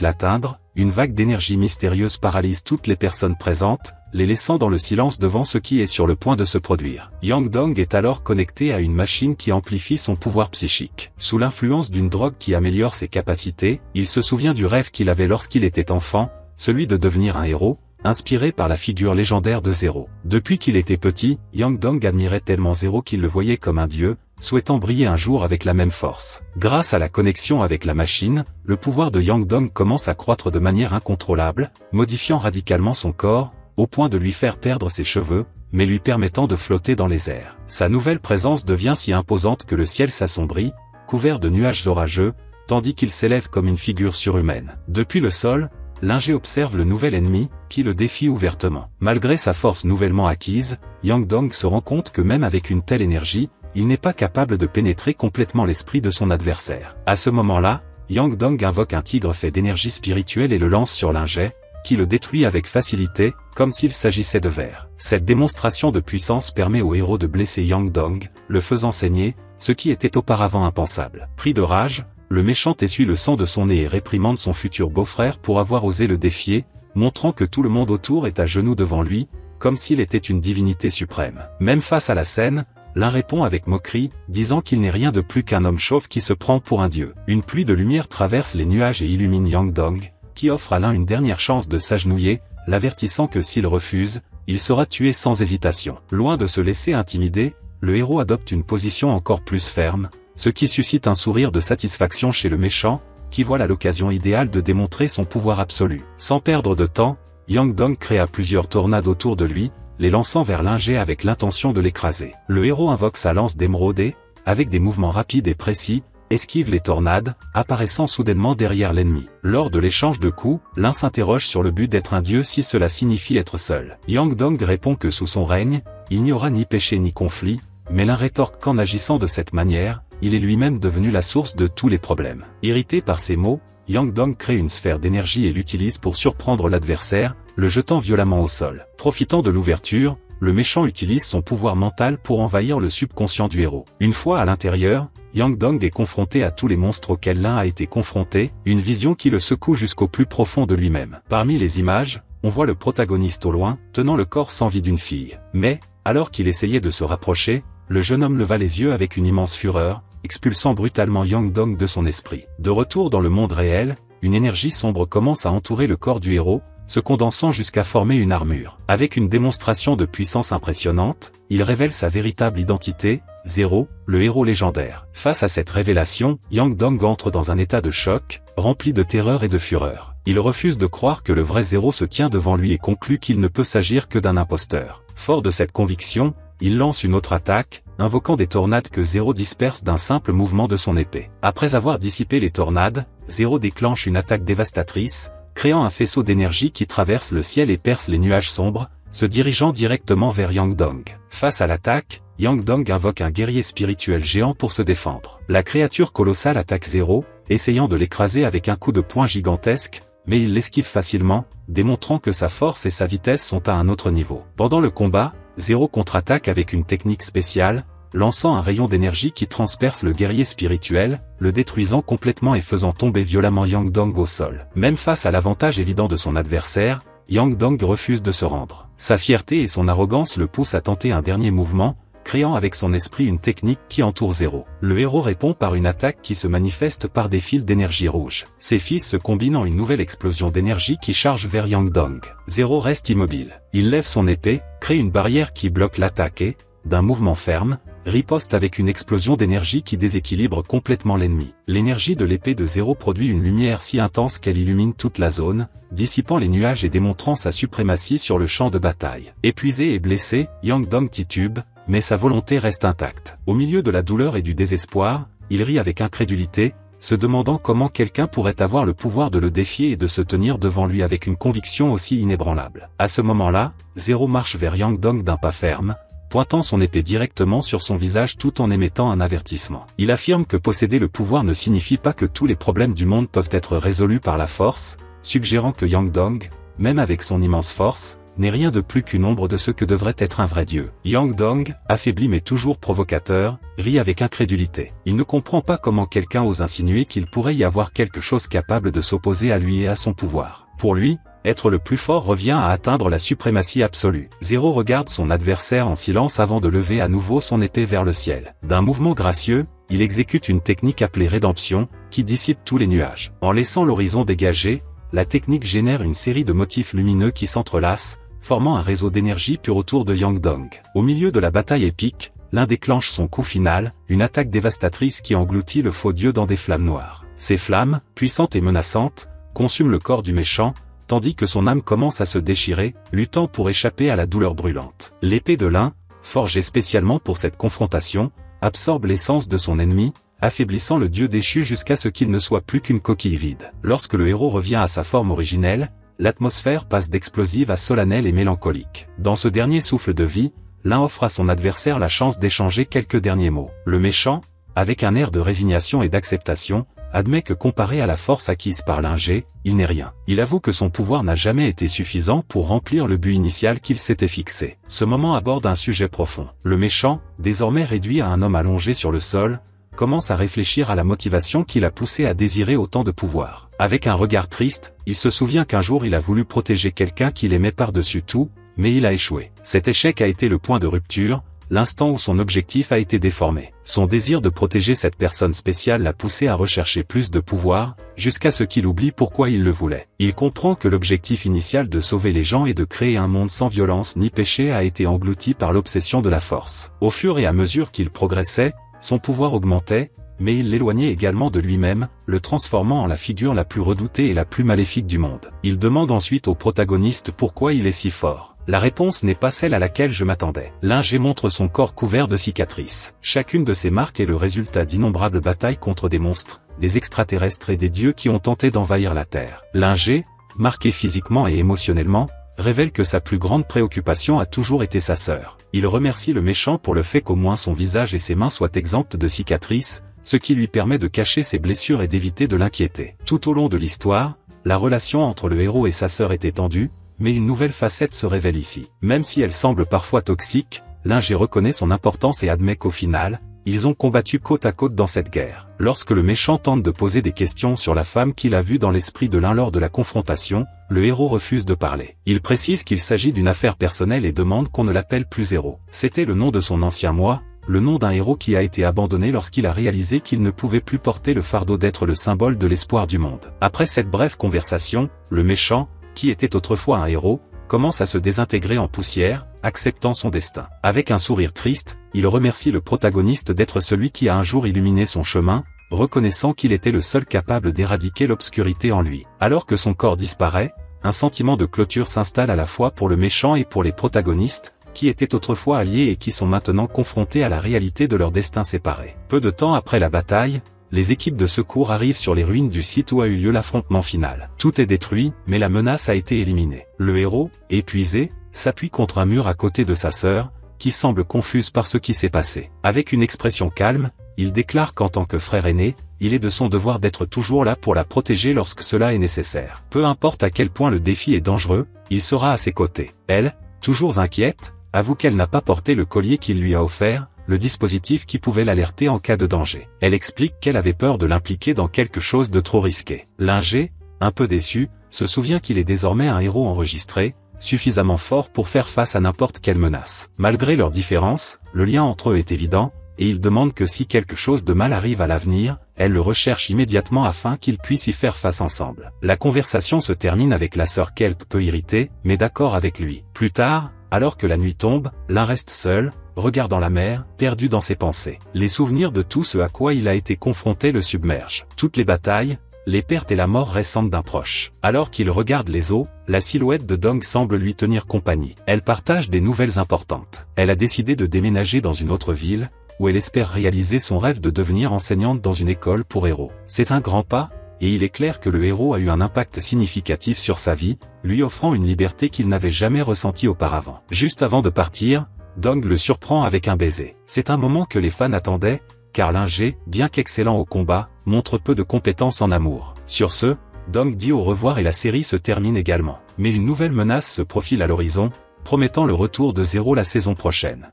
l'atteindre, une vague d'énergie mystérieuse paralyse toutes les personnes présentes, les laissant dans le silence devant ce qui est sur le point de se produire. Yang Dong est alors connecté à une machine qui amplifie son pouvoir psychique. Sous l'influence d'une drogue qui améliore ses capacités, il se souvient du rêve qu'il avait lorsqu'il était enfant, celui de devenir un héros, inspiré par la figure légendaire de Zero. Depuis qu'il était petit, Yang Dong admirait tellement Zero qu'il le voyait comme un dieu, souhaitant briller un jour avec la même force. Grâce à la connexion avec la machine, le pouvoir de Yang Dong commence à croître de manière incontrôlable, modifiant radicalement son corps, au point de lui faire perdre ses cheveux, mais lui permettant de flotter dans les airs. Sa nouvelle présence devient si imposante que le ciel s'assombrit, couvert de nuages orageux, tandis qu'il s'élève comme une figure surhumaine. Depuis le sol, Lingé observe le nouvel ennemi, qui le défie ouvertement. Malgré sa force nouvellement acquise, Yang Dong se rend compte que même avec une telle énergie, il n'est pas capable de pénétrer complètement l'esprit de son adversaire. À ce moment-là, Yang Dong invoque un tigre fait d'énergie spirituelle et le lance sur Lingé, qui le détruit avec facilité, comme s'il s'agissait de verre. Cette démonstration de puissance permet au héros de blesser Yang Dong, le faisant saigner, ce qui était auparavant impensable. Pris de rage, le méchant essuie le sang de son nez et réprimande son futur beau-frère pour avoir osé le défier, montrant que tout le monde autour est à genoux devant lui, comme s'il était une divinité suprême. Même face à la scène, l'un répond avec moquerie, disant qu'il n'est rien de plus qu'un homme chauve qui se prend pour un dieu. Une pluie de lumière traverse les nuages et illumine Yang Dong, qui offre à l'un une dernière chance de s'agenouiller, l'avertissant que s'il refuse, il sera tué sans hésitation. Loin de se laisser intimider, le héros adopte une position encore plus ferme, ce qui suscite un sourire de satisfaction chez le méchant, qui voit là l'occasion idéale de démontrer son pouvoir absolu. Sans perdre de temps, Yang Dong créa plusieurs tornades autour de lui, les lançant vers Lingé avec l'intention de l'écraser. Le héros invoque sa lance d'émeraude et, avec des mouvements rapides et précis, esquive les tornades, apparaissant soudainement derrière l'ennemi. Lors de l'échange de coups, l'un s'interroge sur le but d'être un dieu si cela signifie être seul. Yang Dong répond que sous son règne, il n'y aura ni péché ni conflit, mais l'un rétorque qu'en agissant de cette manière, il est lui-même devenu la source de tous les problèmes. Irrité par ces mots, Yang Dong crée une sphère d'énergie et l'utilise pour surprendre l'adversaire, le jetant violemment au sol. Profitant de l'ouverture, le méchant utilise son pouvoir mental pour envahir le subconscient du héros. Une fois à l'intérieur, Yang Dong est confronté à tous les monstres auxquels l'un a été confronté, une vision qui le secoue jusqu'au plus profond de lui-même. Parmi les images, on voit le protagoniste au loin, tenant le corps sans vie d'une fille. Mais, alors qu'il essayait de se rapprocher, le jeune homme leva les yeux avec une immense fureur, expulsant brutalement Yang Dong de son esprit. De retour dans le monde réel, une énergie sombre commence à entourer le corps du héros, se condensant jusqu'à former une armure. Avec une démonstration de puissance impressionnante, il révèle sa véritable identité, Zero, le héros légendaire. Face à cette révélation, Yang Dong entre dans un état de choc, rempli de terreur et de fureur. Il refuse de croire que le vrai Zero se tient devant lui et conclut qu'il ne peut s'agir que d'un imposteur. Fort de cette conviction, il lance une autre attaque, invoquant des tornades que Zero disperse d'un simple mouvement de son épée. Après avoir dissipé les tornades, Zero déclenche une attaque dévastatrice, créant un faisceau d'énergie qui traverse le ciel et perce les nuages sombres, se dirigeant directement vers Yang Dong. Face à l'attaque, Yang Dong invoque un guerrier spirituel géant pour se défendre. La créature colossale attaque Zero, essayant de l'écraser avec un coup de poing gigantesque, mais il l'esquive facilement, démontrant que sa force et sa vitesse sont à un autre niveau. Pendant le combat, Zero contre-attaque avec une technique spéciale, lançant un rayon d'énergie qui transperce le guerrier spirituel, le détruisant complètement et faisant tomber violemment Yang Dong au sol. Même face à l'avantage évident de son adversaire, Yang Dong refuse de se rendre. Sa fierté et son arrogance le poussent à tenter un dernier mouvement, créant avec son esprit une technique qui entoure Zero. Le héros répond par une attaque qui se manifeste par des fils d'énergie rouge. Ces fils se combinent en une nouvelle explosion d'énergie qui charge vers Yang Dong. Zero reste immobile. Il lève son épée, crée une barrière qui bloque l'attaque et, d'un mouvement ferme, riposte avec une explosion d'énergie qui déséquilibre complètement l'ennemi. L'énergie de l'épée de Zero produit une lumière si intense qu'elle illumine toute la zone, dissipant les nuages et démontrant sa suprématie sur le champ de bataille. Épuisé et blessé, Yang Dong titube, mais sa volonté reste intacte. Au milieu de la douleur et du désespoir, il rit avec incrédulité, se demandant comment quelqu'un pourrait avoir le pouvoir de le défier et de se tenir devant lui avec une conviction aussi inébranlable. À ce moment-là, Zero marche vers Yang Dong d'un pas ferme, pointant son épée directement sur son visage tout en émettant un avertissement. Il affirme que posséder le pouvoir ne signifie pas que tous les problèmes du monde peuvent être résolus par la force, suggérant que Yang Dong, même avec son immense force, n'est rien de plus qu'une ombre de ce que devrait être un vrai dieu. Yang Dong, affaibli mais toujours provocateur, rit avec incrédulité. Il ne comprend pas comment quelqu'un ose insinuer qu'il pourrait y avoir quelque chose capable de s'opposer à lui et à son pouvoir. Pour lui, être le plus fort revient à atteindre la suprématie absolue. Zero regarde son adversaire en silence avant de lever à nouveau son épée vers le ciel. D'un mouvement gracieux, il exécute une technique appelée rédemption, qui dissipe tous les nuages. En laissant l'horizon dégagé, la technique génère une série de motifs lumineux qui s'entrelacent, formant un réseau d'énergie pure autour de Yang Dong. Au milieu de la bataille épique, l'un déclenche son coup final, une attaque dévastatrice qui engloutit le faux dieu dans des flammes noires. Ces flammes, puissantes et menaçantes, consument le corps du méchant, tandis que son âme commence à se déchirer, luttant pour échapper à la douleur brûlante. L'épée de l'un, forgée spécialement pour cette confrontation, absorbe l'essence de son ennemi, affaiblissant le dieu déchu jusqu'à ce qu'il ne soit plus qu'une coquille vide. Lorsque le héros revient à sa forme originelle, l'atmosphère passe d'explosive à solennelle et mélancolique. Dans ce dernier souffle de vie, l'un offre à son adversaire la chance d'échanger quelques derniers mots. Le méchant, avec un air de résignation et d'acceptation, admet que comparé à la force acquise par l'ingé, il n'est rien. Il avoue que son pouvoir n'a jamais été suffisant pour remplir le but initial qu'il s'était fixé. Ce moment aborde un sujet profond. Le méchant, désormais réduit à un homme allongé sur le sol, commence à réfléchir à la motivation qui l'a poussé à désirer autant de pouvoir. Avec un regard triste, il se souvient qu'un jour il a voulu protéger quelqu'un qu'il aimait par-dessus tout, mais il a échoué. Cet échec a été le point de rupture, l'instant où son objectif a été déformé. Son désir de protéger cette personne spéciale l'a poussé à rechercher plus de pouvoir, jusqu'à ce qu'il oublie pourquoi il le voulait. Il comprend que l'objectif initial de sauver les gens et de créer un monde sans violence ni péché a été englouti par l'obsession de la force. Au fur et à mesure qu'il progressait, son pouvoir augmentait, mais il l'éloignait également de lui-même, le transformant en la figure la plus redoutée et la plus maléfique du monde. Il demande ensuite au protagoniste pourquoi il est si fort. La réponse n'est pas celle à laquelle je m'attendais. L'ingé montre son corps couvert de cicatrices. Chacune de ces marques est le résultat d'innombrables batailles contre des monstres, des extraterrestres et des dieux qui ont tenté d'envahir la Terre. L'ingé, marqué physiquement et émotionnellement, révèle que sa plus grande préoccupation a toujours été sa sœur. Il remercie le méchant pour le fait qu'au moins son visage et ses mains soient exemptes de cicatrices, ce qui lui permet de cacher ses blessures et d'éviter de l'inquiéter. Tout au long de l'histoire, la relation entre le héros et sa sœur est étendue, mais une nouvelle facette se révèle ici. Même si elle semble parfois toxique, l'ingé reconnaît son importance et admet qu'au final, ils ont combattu côte à côte dans cette guerre. Lorsque le méchant tente de poser des questions sur la femme qu'il a vue dans l'esprit de l'un lors de la confrontation, le héros refuse de parler. Il précise qu'il s'agit d'une affaire personnelle et demande qu'on ne l'appelle plus héros. C'était le nom de son ancien moi, le nom d'un héros qui a été abandonné lorsqu'il a réalisé qu'il ne pouvait plus porter le fardeau d'être le symbole de l'espoir du monde. Après cette brève conversation, le méchant, qui était autrefois un héros, commence à se désintégrer en poussière, acceptant son destin. Avec un sourire triste, il remercie le protagoniste d'être celui qui a un jour illuminé son chemin, reconnaissant qu'il était le seul capable d'éradiquer l'obscurité en lui. Alors que son corps disparaît, un sentiment de clôture s'installe à la fois pour le méchant et pour les protagonistes, qui étaient autrefois alliés et qui sont maintenant confrontés à la réalité de leur destin séparé. Peu de temps après la bataille, les équipes de secours arrivent sur les ruines du site où a eu lieu l'affrontement final. Tout est détruit, mais la menace a été éliminée. Le héros, épuisé, s'appuie contre un mur à côté de sa sœur, qui semble confuse par ce qui s'est passé. Avec une expression calme, il déclare qu'en tant que frère aîné, il est de son devoir d'être toujours là pour la protéger lorsque cela est nécessaire. Peu importe à quel point le défi est dangereux, il sera à ses côtés. Elle, toujours inquiète, avoue qu'elle n'a pas porté le collier qu'il lui a offert, le dispositif qui pouvait l'alerter en cas de danger. Elle explique qu'elle avait peur de l'impliquer dans quelque chose de trop risqué. L'ingé, un peu déçu, se souvient qu'il est désormais un héros enregistré, suffisamment fort pour faire face à n'importe quelle menace. Malgré leurs différences, le lien entre eux est évident, et ils demandent que si quelque chose de mal arrive à l'avenir, elle le recherche immédiatement afin qu'ils puissent y faire face ensemble. La conversation se termine avec la sœur quelque peu irritée, mais d'accord avec lui. Plus tard, alors que la nuit tombe, l'un reste seul, regardant la mer, perdu dans ses pensées. Les souvenirs de tout ce à quoi il a été confronté le submergent. Toutes les batailles, les pertes et la mort récentes d'un proche. Alors qu'il regarde les eaux, la silhouette de Dong semble lui tenir compagnie. Elle partage des nouvelles importantes. Elle a décidé de déménager dans une autre ville, où elle espère réaliser son rêve de devenir enseignante dans une école pour héros. C'est un grand pas, et il est clair que le héros a eu un impact significatif sur sa vie, lui offrant une liberté qu'il n'avait jamais ressentie auparavant. Juste avant de partir, Dong le surprend avec un baiser. C'est un moment que les fans attendaient, car Linger, bien qu'excellent au combat, montre peu de compétences en amour. Sur ce, Dong dit au revoir et la série se termine également. Mais une nouvelle menace se profile à l'horizon, promettant le retour de Zero la saison prochaine.